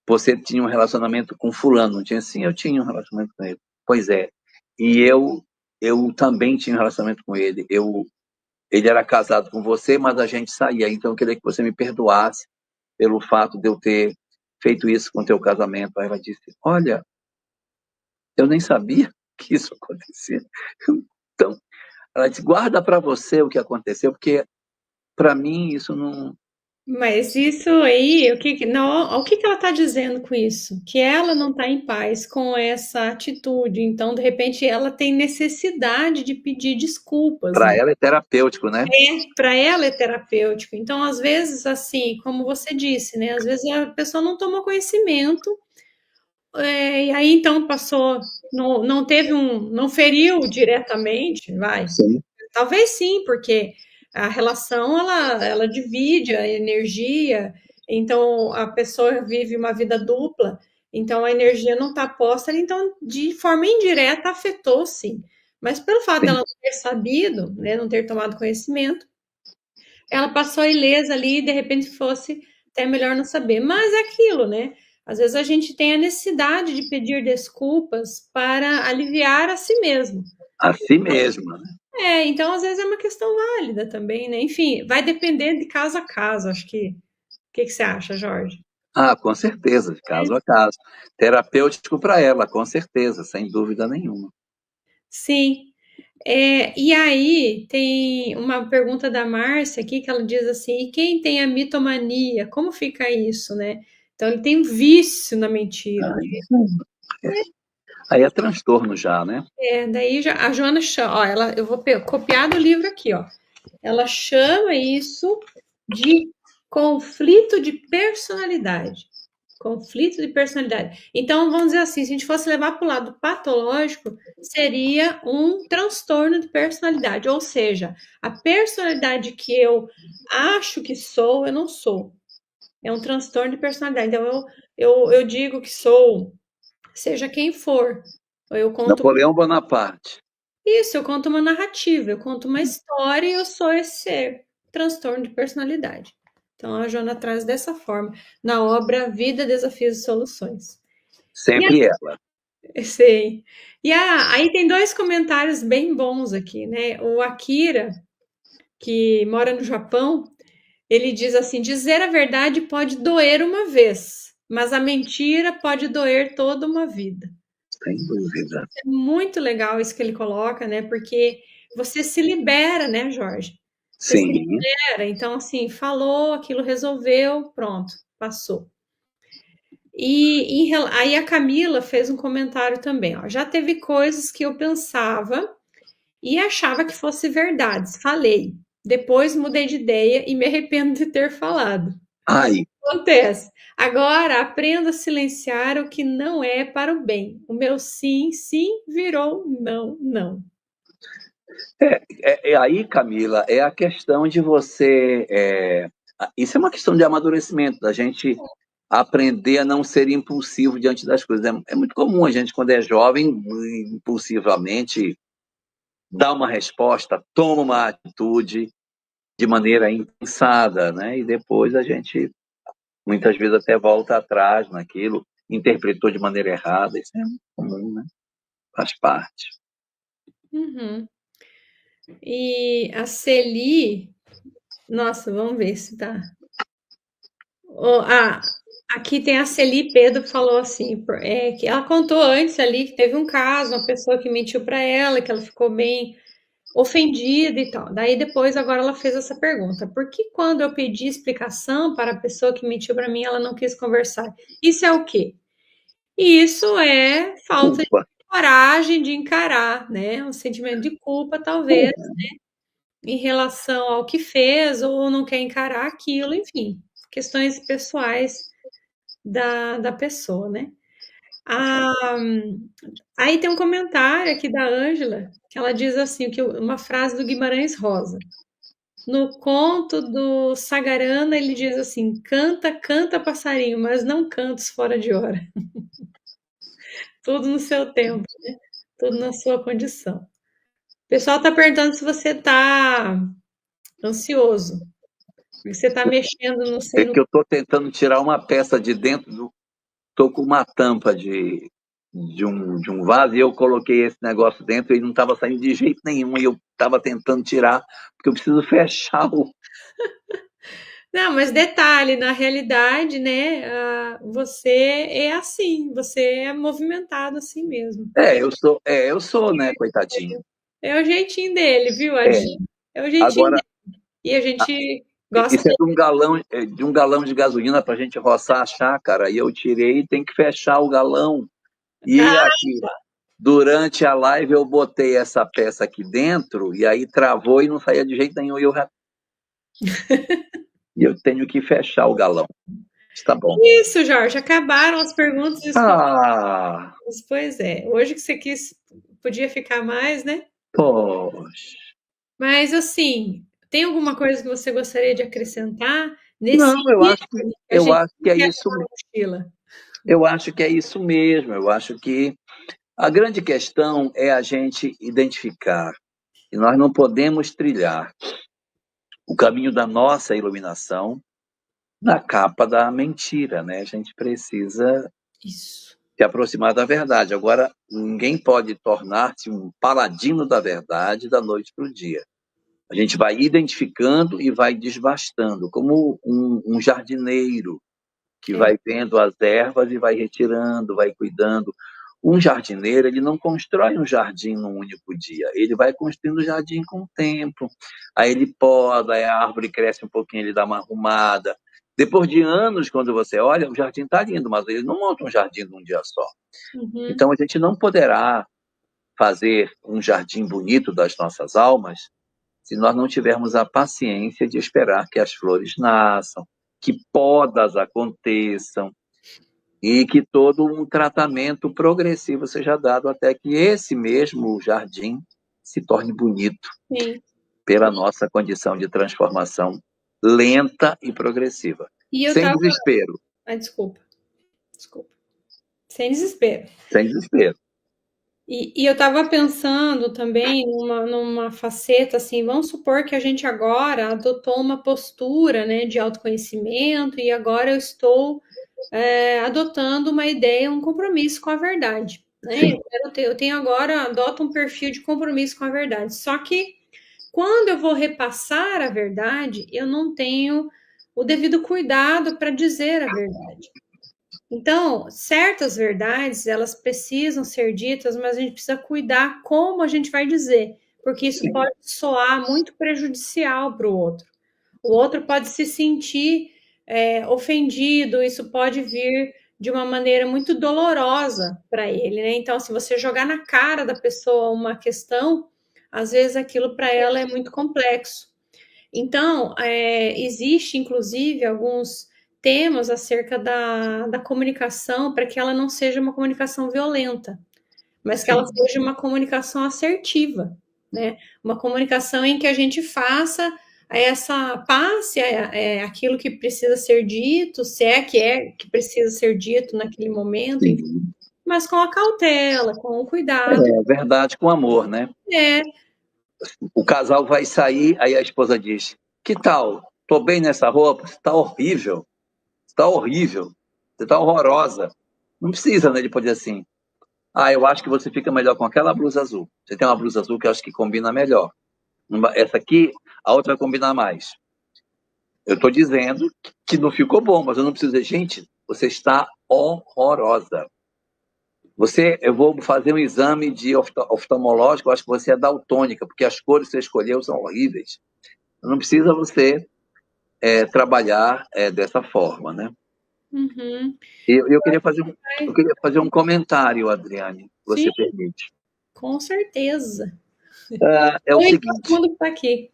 você tinha um relacionamento com fulano, não tinha assim? Eu tinha um relacionamento com ele. Pois é. E eu também tinha um relacionamento com ele. Ele era casado com você, mas a gente saía. Então eu queria que você me perdoasse pelo fato de eu ter feito isso com o teu casamento. Aí ela disse, olha, eu nem sabia que isso acontecia. Então, ela disse, guarda para você o que aconteceu, porque para mim isso não... Mas isso aí, o que que ela está dizendo com isso? Que ela não está em paz com essa atitude. Então, de repente, ela tem necessidade de pedir desculpas, Para né? ela é terapêutico, né? Para ela é terapêutico. Então, às vezes, assim, como você disse, né? Às vezes a pessoa não tomou conhecimento, e aí então passou, não teve não feriu diretamente, vai. Sim. Talvez sim, porque a relação ela divide a energia, então a pessoa vive uma vida dupla, então a energia não está posta ali, então de forma indireta afetou sim. Mas pelo fato dela não ter sabido, né, não ter tomado conhecimento, ela passou ilesa ali e de repente fosse até melhor não saber. Mas é aquilo, né? Às vezes a gente tem a necessidade de pedir desculpas para aliviar a si mesmo. A si mesma, né? Então às vezes é uma questão válida também, né? Enfim, vai depender de caso a caso, acho que. O que você acha, Jorge? Ah, com certeza, de caso a caso. Terapêutico para ela, com certeza, sem dúvida nenhuma. Sim. E aí tem uma pergunta da Márcia aqui que ela diz assim: e quem tem a mitomania, como fica isso, né? Então ele tem um vício na mentira, né? Aí é transtorno já, né? Daí já, a Joana chama, ó, eu vou copiar do livro aqui, ó. Ela chama isso de conflito de personalidade. Conflito de personalidade. Então, vamos dizer assim, se a gente fosse levar para o lado patológico, seria um transtorno de personalidade, ou seja, a personalidade que eu acho que sou, eu não sou. É um transtorno de personalidade. Então, eu digo que sou, seja quem for. Eu conto Napoleão Bonaparte. isso, eu conto uma narrativa, eu conto uma história e eu sou esse ser. Transtorno de personalidade. Então a Joana traz dessa forma, na obra Vida, Desafios e Soluções. Sempre ela. Sei. E aí tem 2 comentários bem bons aqui, né? O Akira, que mora no Japão, ele diz assim: dizer a verdade pode doer uma vez, mas a mentira pode doer toda uma vida. Sem dúvida. É muito legal isso que ele coloca, né? Porque você se libera, né, Jorge? Você se Sim. libera. Então, assim, falou, aquilo resolveu, pronto, passou. Aí a Camila fez um comentário também, ó. Já teve coisas que eu pensava e achava que fosse verdades. Falei. Depois mudei de ideia e me arrependo de ter falado. Ai, Acontece. Agora aprendo a silenciar o que não é para o bem. O meu sim, sim virou não, não. aí, Camila, é a questão de você. Isso é uma questão de amadurecimento, da gente aprender a não ser impulsivo diante das coisas. É muito comum a gente, quando é jovem, impulsivamente dá uma resposta, toma uma atitude de maneira impensada, né? E depois a gente, muitas vezes, até volta atrás naquilo, interpretou de maneira errada. Isso é muito comum, né? Faz parte. Uhum. E a Celi, nossa, vamos ver se tá. Aqui tem a Celi Pedro que falou assim, que ela contou antes ali que teve um caso, uma pessoa que mentiu para ela, que ela ficou bem ofendida e tal. Daí depois agora ela fez essa pergunta: por que quando eu pedi explicação para a pessoa que mentiu para mim, ela não quis conversar? Isso é o quê? Isso é falta de Culpa. coragem de encarar, né? Um sentimento de culpa, talvez, em relação ao que fez, ou não quer encarar aquilo, enfim, questões pessoais da pessoa, né? Ah, aí tem um comentário aqui da Ângela, que ela diz assim, que uma frase do Guimarães Rosa. No conto do Sagarana, ele diz assim: canta, canta, passarinho, mas não cantos fora de hora. Tudo no seu tempo, né? Tudo na sua condição. O pessoal está perguntando se você está ansioso, porque você está mexendo, não sei, É no. que eu estou tentando tirar uma peça de dentro do. Estou com uma tampa de um vaso e eu coloquei esse negócio dentro e não estava saindo de jeito nenhum. E eu estava tentando tirar, porque eu preciso fechar o. Não, mas detalhe, na realidade, né, você é assim, você é movimentado assim mesmo. Eu sou, né, coitadinho. É o jeitinho dele, viu, É, Adinho? É o jeitinho agora, dele. E a gente gosta isso é de um galão de gasolina para a gente roçar a chácara. E eu tirei e tem que fechar o galão. E Ah, aqui, durante a live, eu botei essa peça aqui dentro e aí travou e não saía de jeito nenhum. E eu tenho que fechar o galão. Está bom. isso, Jorge, acabaram as perguntas e os Ah, comentários. Pois é, hoje que você quis, podia ficar mais, né? poxa. Mas assim, tem alguma coisa que você gostaria de acrescentar nesse Não, eu acho que, item que a eu gente acho não que é quer isso. pôr na mochila? Eu acho que é isso mesmo. Eu acho que a grande questão é a gente identificar que nós não podemos trilhar o caminho da nossa iluminação na capa da mentira, né? A gente precisa Isso. se aproximar da verdade. Agora, ninguém pode tornar-se um paladino da verdade da noite para o dia. A gente vai identificando e vai desbastando, como um jardineiro que É. vai vendo as ervas e vai retirando, vai cuidando. Um jardineiro, ele não constrói um jardim num único dia, ele vai construindo o jardim com o tempo. Aí ele poda, aí a árvore cresce um pouquinho, ele dá uma arrumada. Depois de anos, quando você olha, o jardim está lindo, mas ele não monta um jardim num dia só. Uhum. Então a gente não poderá fazer um jardim bonito das nossas almas se nós não tivermos a paciência de esperar que as flores nasçam, que podas aconteçam e que todo um tratamento progressivo seja dado até que esse mesmo jardim se torne bonito Sim. pela nossa condição de transformação lenta e progressiva, E eu sem tava. desespero, Desculpa, desculpa. Sem desespero. sem desespero. E eu estava pensando também numa faceta assim, vamos supor que a gente agora adotou uma postura, né, de autoconhecimento e agora eu estou adotando uma ideia, um compromisso com a verdade. Né? Eu tenho agora, adoto um perfil de compromisso com a verdade. Só que quando eu vou repassar a verdade, eu não tenho o devido cuidado para dizer a verdade. Então, certas verdades, elas precisam ser ditas, mas a gente precisa cuidar como a gente vai dizer, porque isso pode soar muito prejudicial para o outro. O outro pode se sentir ofendido, isso pode vir de uma maneira muito dolorosa para ele, né? Então, se você jogar na cara da pessoa uma questão, às vezes aquilo para ela é muito complexo. Então, existe inclusive alguns temas acerca da comunicação para que ela não seja uma comunicação violenta, mas que ela seja uma comunicação assertiva, né? Uma comunicação em que a gente faça passe aquilo que precisa ser dito, se é que precisa ser dito naquele momento, enfim, mas com a cautela, com o cuidado. Verdade com amor, né? O casal vai sair, aí a esposa diz: que tal? Tô bem nessa roupa? Está horrível. Está horrível. Você está horrorosa. Não precisa, né? Ele pode dizer assim: eu acho que você fica melhor com aquela blusa azul. Você tem uma blusa azul que eu acho que combina melhor. Essa aqui, a outra vai combinar mais. Eu estou dizendo que não ficou bom, mas eu não preciso dizer, gente, você está horrorosa. Eu vou fazer um exame de oftalmológico, eu acho que você é daltônica, porque as cores que você escolheu são horríveis. Não precisa você trabalhar dessa forma, né? Uhum. Eu queria fazer um comentário, Adriane, se você permite. Com certeza. É o seguinte, todo mundo está aqui.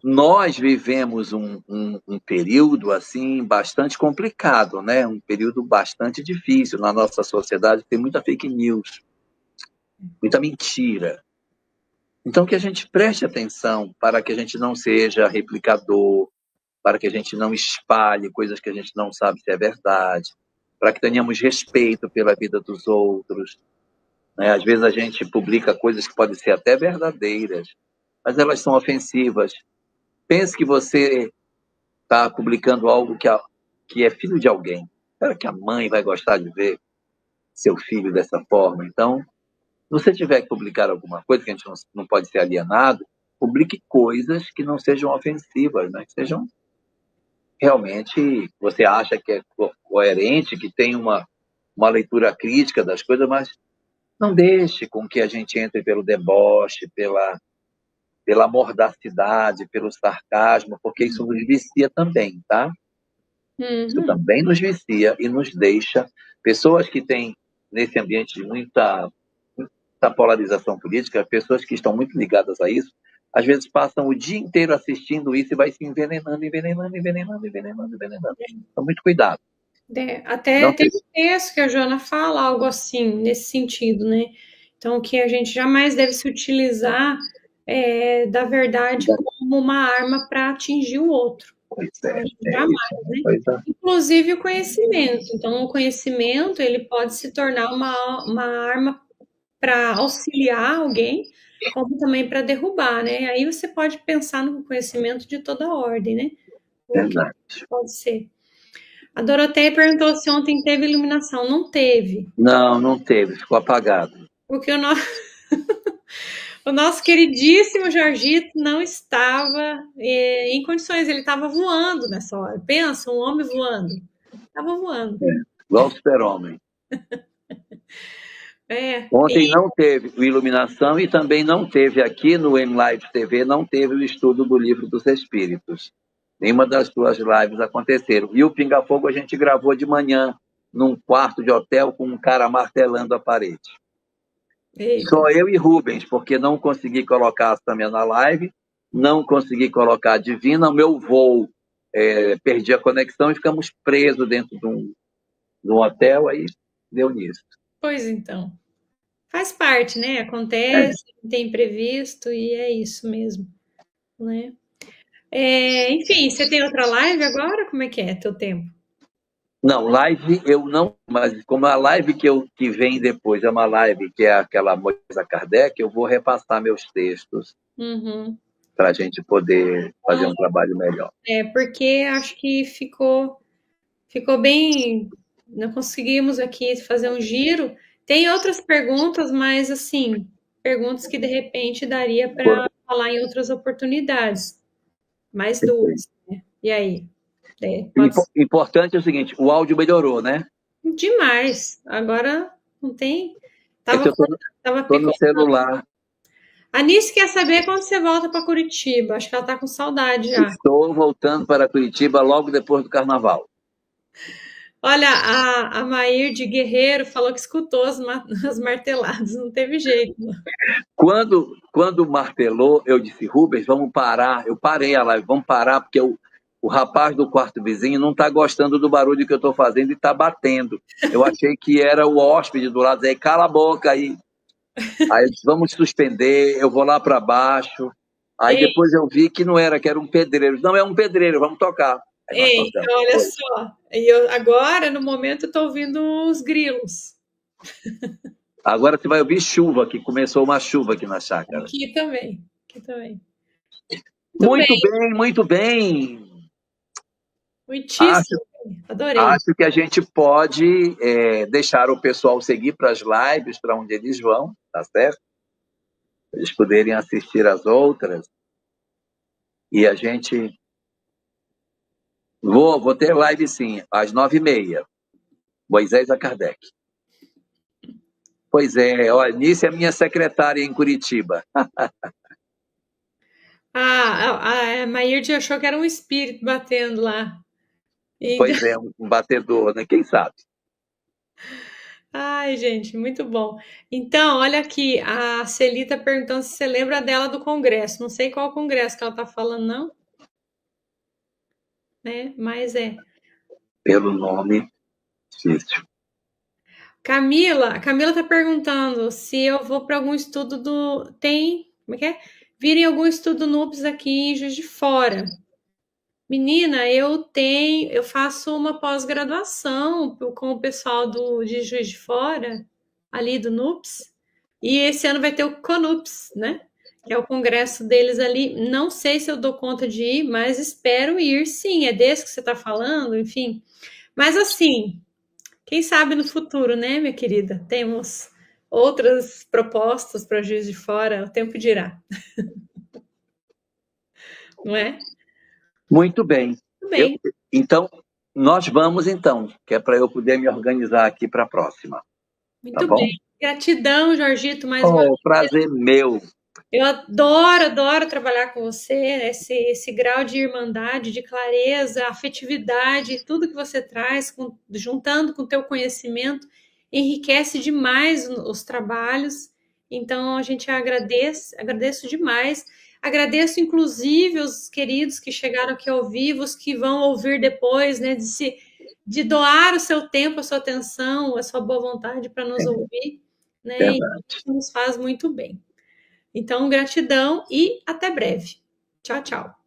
Nós vivemos um período assim bastante complicado, né? Um período bastante difícil na nossa sociedade. Tem muita fake news, muita mentira. Então, que a gente preste atenção para que a gente não seja replicador, para que a gente não espalhe coisas que a gente não sabe se é verdade, para que tenhamos respeito pela vida dos outros. Né? Às vezes a gente publica coisas que podem ser até verdadeiras, mas elas são ofensivas. Pense que você está publicando algo que é filho de alguém. Será que a mãe vai gostar de ver seu filho dessa forma? Então, se você tiver que publicar alguma coisa, que a gente não pode ser alienado, publique coisas que não sejam ofensivas, né? Que sejam realmente, você acha que é coerente, que tem uma leitura crítica das coisas, mas não deixe com que a gente entre pelo deboche, pela mordacidade, pelo sarcasmo, porque isso nos vicia também, tá? Isso também nos vicia e nos deixa pessoas que têm, nesse ambiente de muita polarização política, pessoas que estão muito ligadas a isso, às vezes passam o dia inteiro assistindo isso e vai se envenenando. Então, muito cuidado. Até tem um texto que a Joana fala algo assim, nesse sentido, né? Então, que a gente jamais deve se utilizar da verdade como uma arma para atingir o outro. Jamais, né? Inclusive o conhecimento. Então, o conhecimento, ele pode se tornar uma arma para auxiliar alguém, como também para derrubar, né? Aí você pode pensar no conhecimento de toda a ordem, né? Verdade. Pode ser. A Doroteia perguntou se ontem teve iluminação. Não teve. Não teve, ficou apagado. Porque o nosso queridíssimo Jorgito não estava em condições, ele estava voando nessa hora. Pensa, um homem voando. Estava voando. Igual o super-homem. Ontem não teve iluminação e também não teve aqui no M-Live TV, não teve o estudo do Livro dos Espíritos. Nenhuma das duas lives aconteceram. E o Pinga Fogo a gente gravou de manhã, num quarto de hotel, com um cara martelando a parede. Eita. Só eu e Rubens, porque não consegui colocar a Samia na live, não consegui colocar a Divina, o meu voo, perdi a conexão e ficamos presos dentro de um hotel, aí deu nisso. Pois então. Faz parte, né? Acontece, tem imprevisto e é isso mesmo, né? Enfim, você tem outra live agora? Como é que é teu tempo? Não, live eu não, mas como a live que vem depois é uma live que é aquela Moisa Kardec, eu vou repassar meus textos para a gente poder fazer um trabalho melhor. Porque acho que ficou bem não conseguimos aqui fazer um giro. Tem outras perguntas, mas assim, perguntas que de repente daria para falar em outras oportunidades. Mais duas, né? E aí? Importante é o seguinte, o áudio melhorou, né? Demais. Agora não tem. É que eu Tava tô no picotando. celular. A Nice quer saber quando você volta para Curitiba. Acho que ela tá com saudade já. Estou voltando para Curitiba logo depois do Carnaval. Olha, a Maír de Guerreiro falou que escutou as marteladas, não teve jeito. Quando martelou, eu disse, Rubens, vamos parar. Eu parei a live, vamos parar, porque o rapaz do quarto vizinho não está gostando do barulho que eu estou fazendo e está batendo. Eu achei que era o hóspede do lado, aí cala a boca aí. Aí eu disse, vamos suspender, eu vou lá para baixo. Aí depois eu vi que não era, que era um pedreiro. Não, é um pedreiro, vamos tocar. Ei, olha só. E agora, no momento, eu estou ouvindo os grilos. Agora você vai ouvir chuva, que começou uma chuva aqui na chácara. Aqui também. Muito bem, muito bem. Muitíssimo bem. Adorei. Acho que a gente pode deixar o pessoal seguir para as lives, para onde eles vão, tá certo? Eles poderem assistir as outras. E a gente... Vou ter live, sim, às 9h30. Moisés a Kardec. Pois é, olha, Nice é minha secretária em Curitiba. A Maír achou que era um espírito batendo lá. Pois é, um batedor, né? Quem sabe? Ai, gente, muito bom. Então, olha aqui, a Celi está perguntando se você lembra dela do congresso. Não sei qual congresso que ela está falando, não. Né? Mas é. Pelo nome, difícil. Camila está perguntando se eu vou para algum estudo do... Como é que é? Virem algum estudo NUPS aqui em Juiz de Fora. Menina, eu faço uma pós-graduação com o pessoal de Juiz de Fora, ali do NUPS, e esse ano vai ter o CONUPS, né? Que é o congresso deles ali. Não sei se eu dou conta de ir, mas espero ir, sim. É desse que você está falando, enfim. Mas assim, quem sabe no futuro, né, minha querida? Temos outras propostas para Juiz de Fora, o tempo dirá. Não é? Muito bem. Muito bem. Então, nós vamos então, que é para eu poder me organizar aqui para a próxima. Muito bem. Gratidão, Jorgito, mais uma vez. Prazer meu. Eu adoro trabalhar com você, esse grau de irmandade, de clareza, afetividade, tudo que você traz, juntando com o teu conhecimento, enriquece demais os trabalhos. Então, a gente agradeço demais. Agradeço, inclusive, os queridos que chegaram aqui ao vivo, os que vão ouvir depois, né, de doar o seu tempo, a sua atenção, a sua boa vontade para nos ouvir, né? E isso nos faz muito bem. Então, gratidão e até breve. Tchau, tchau.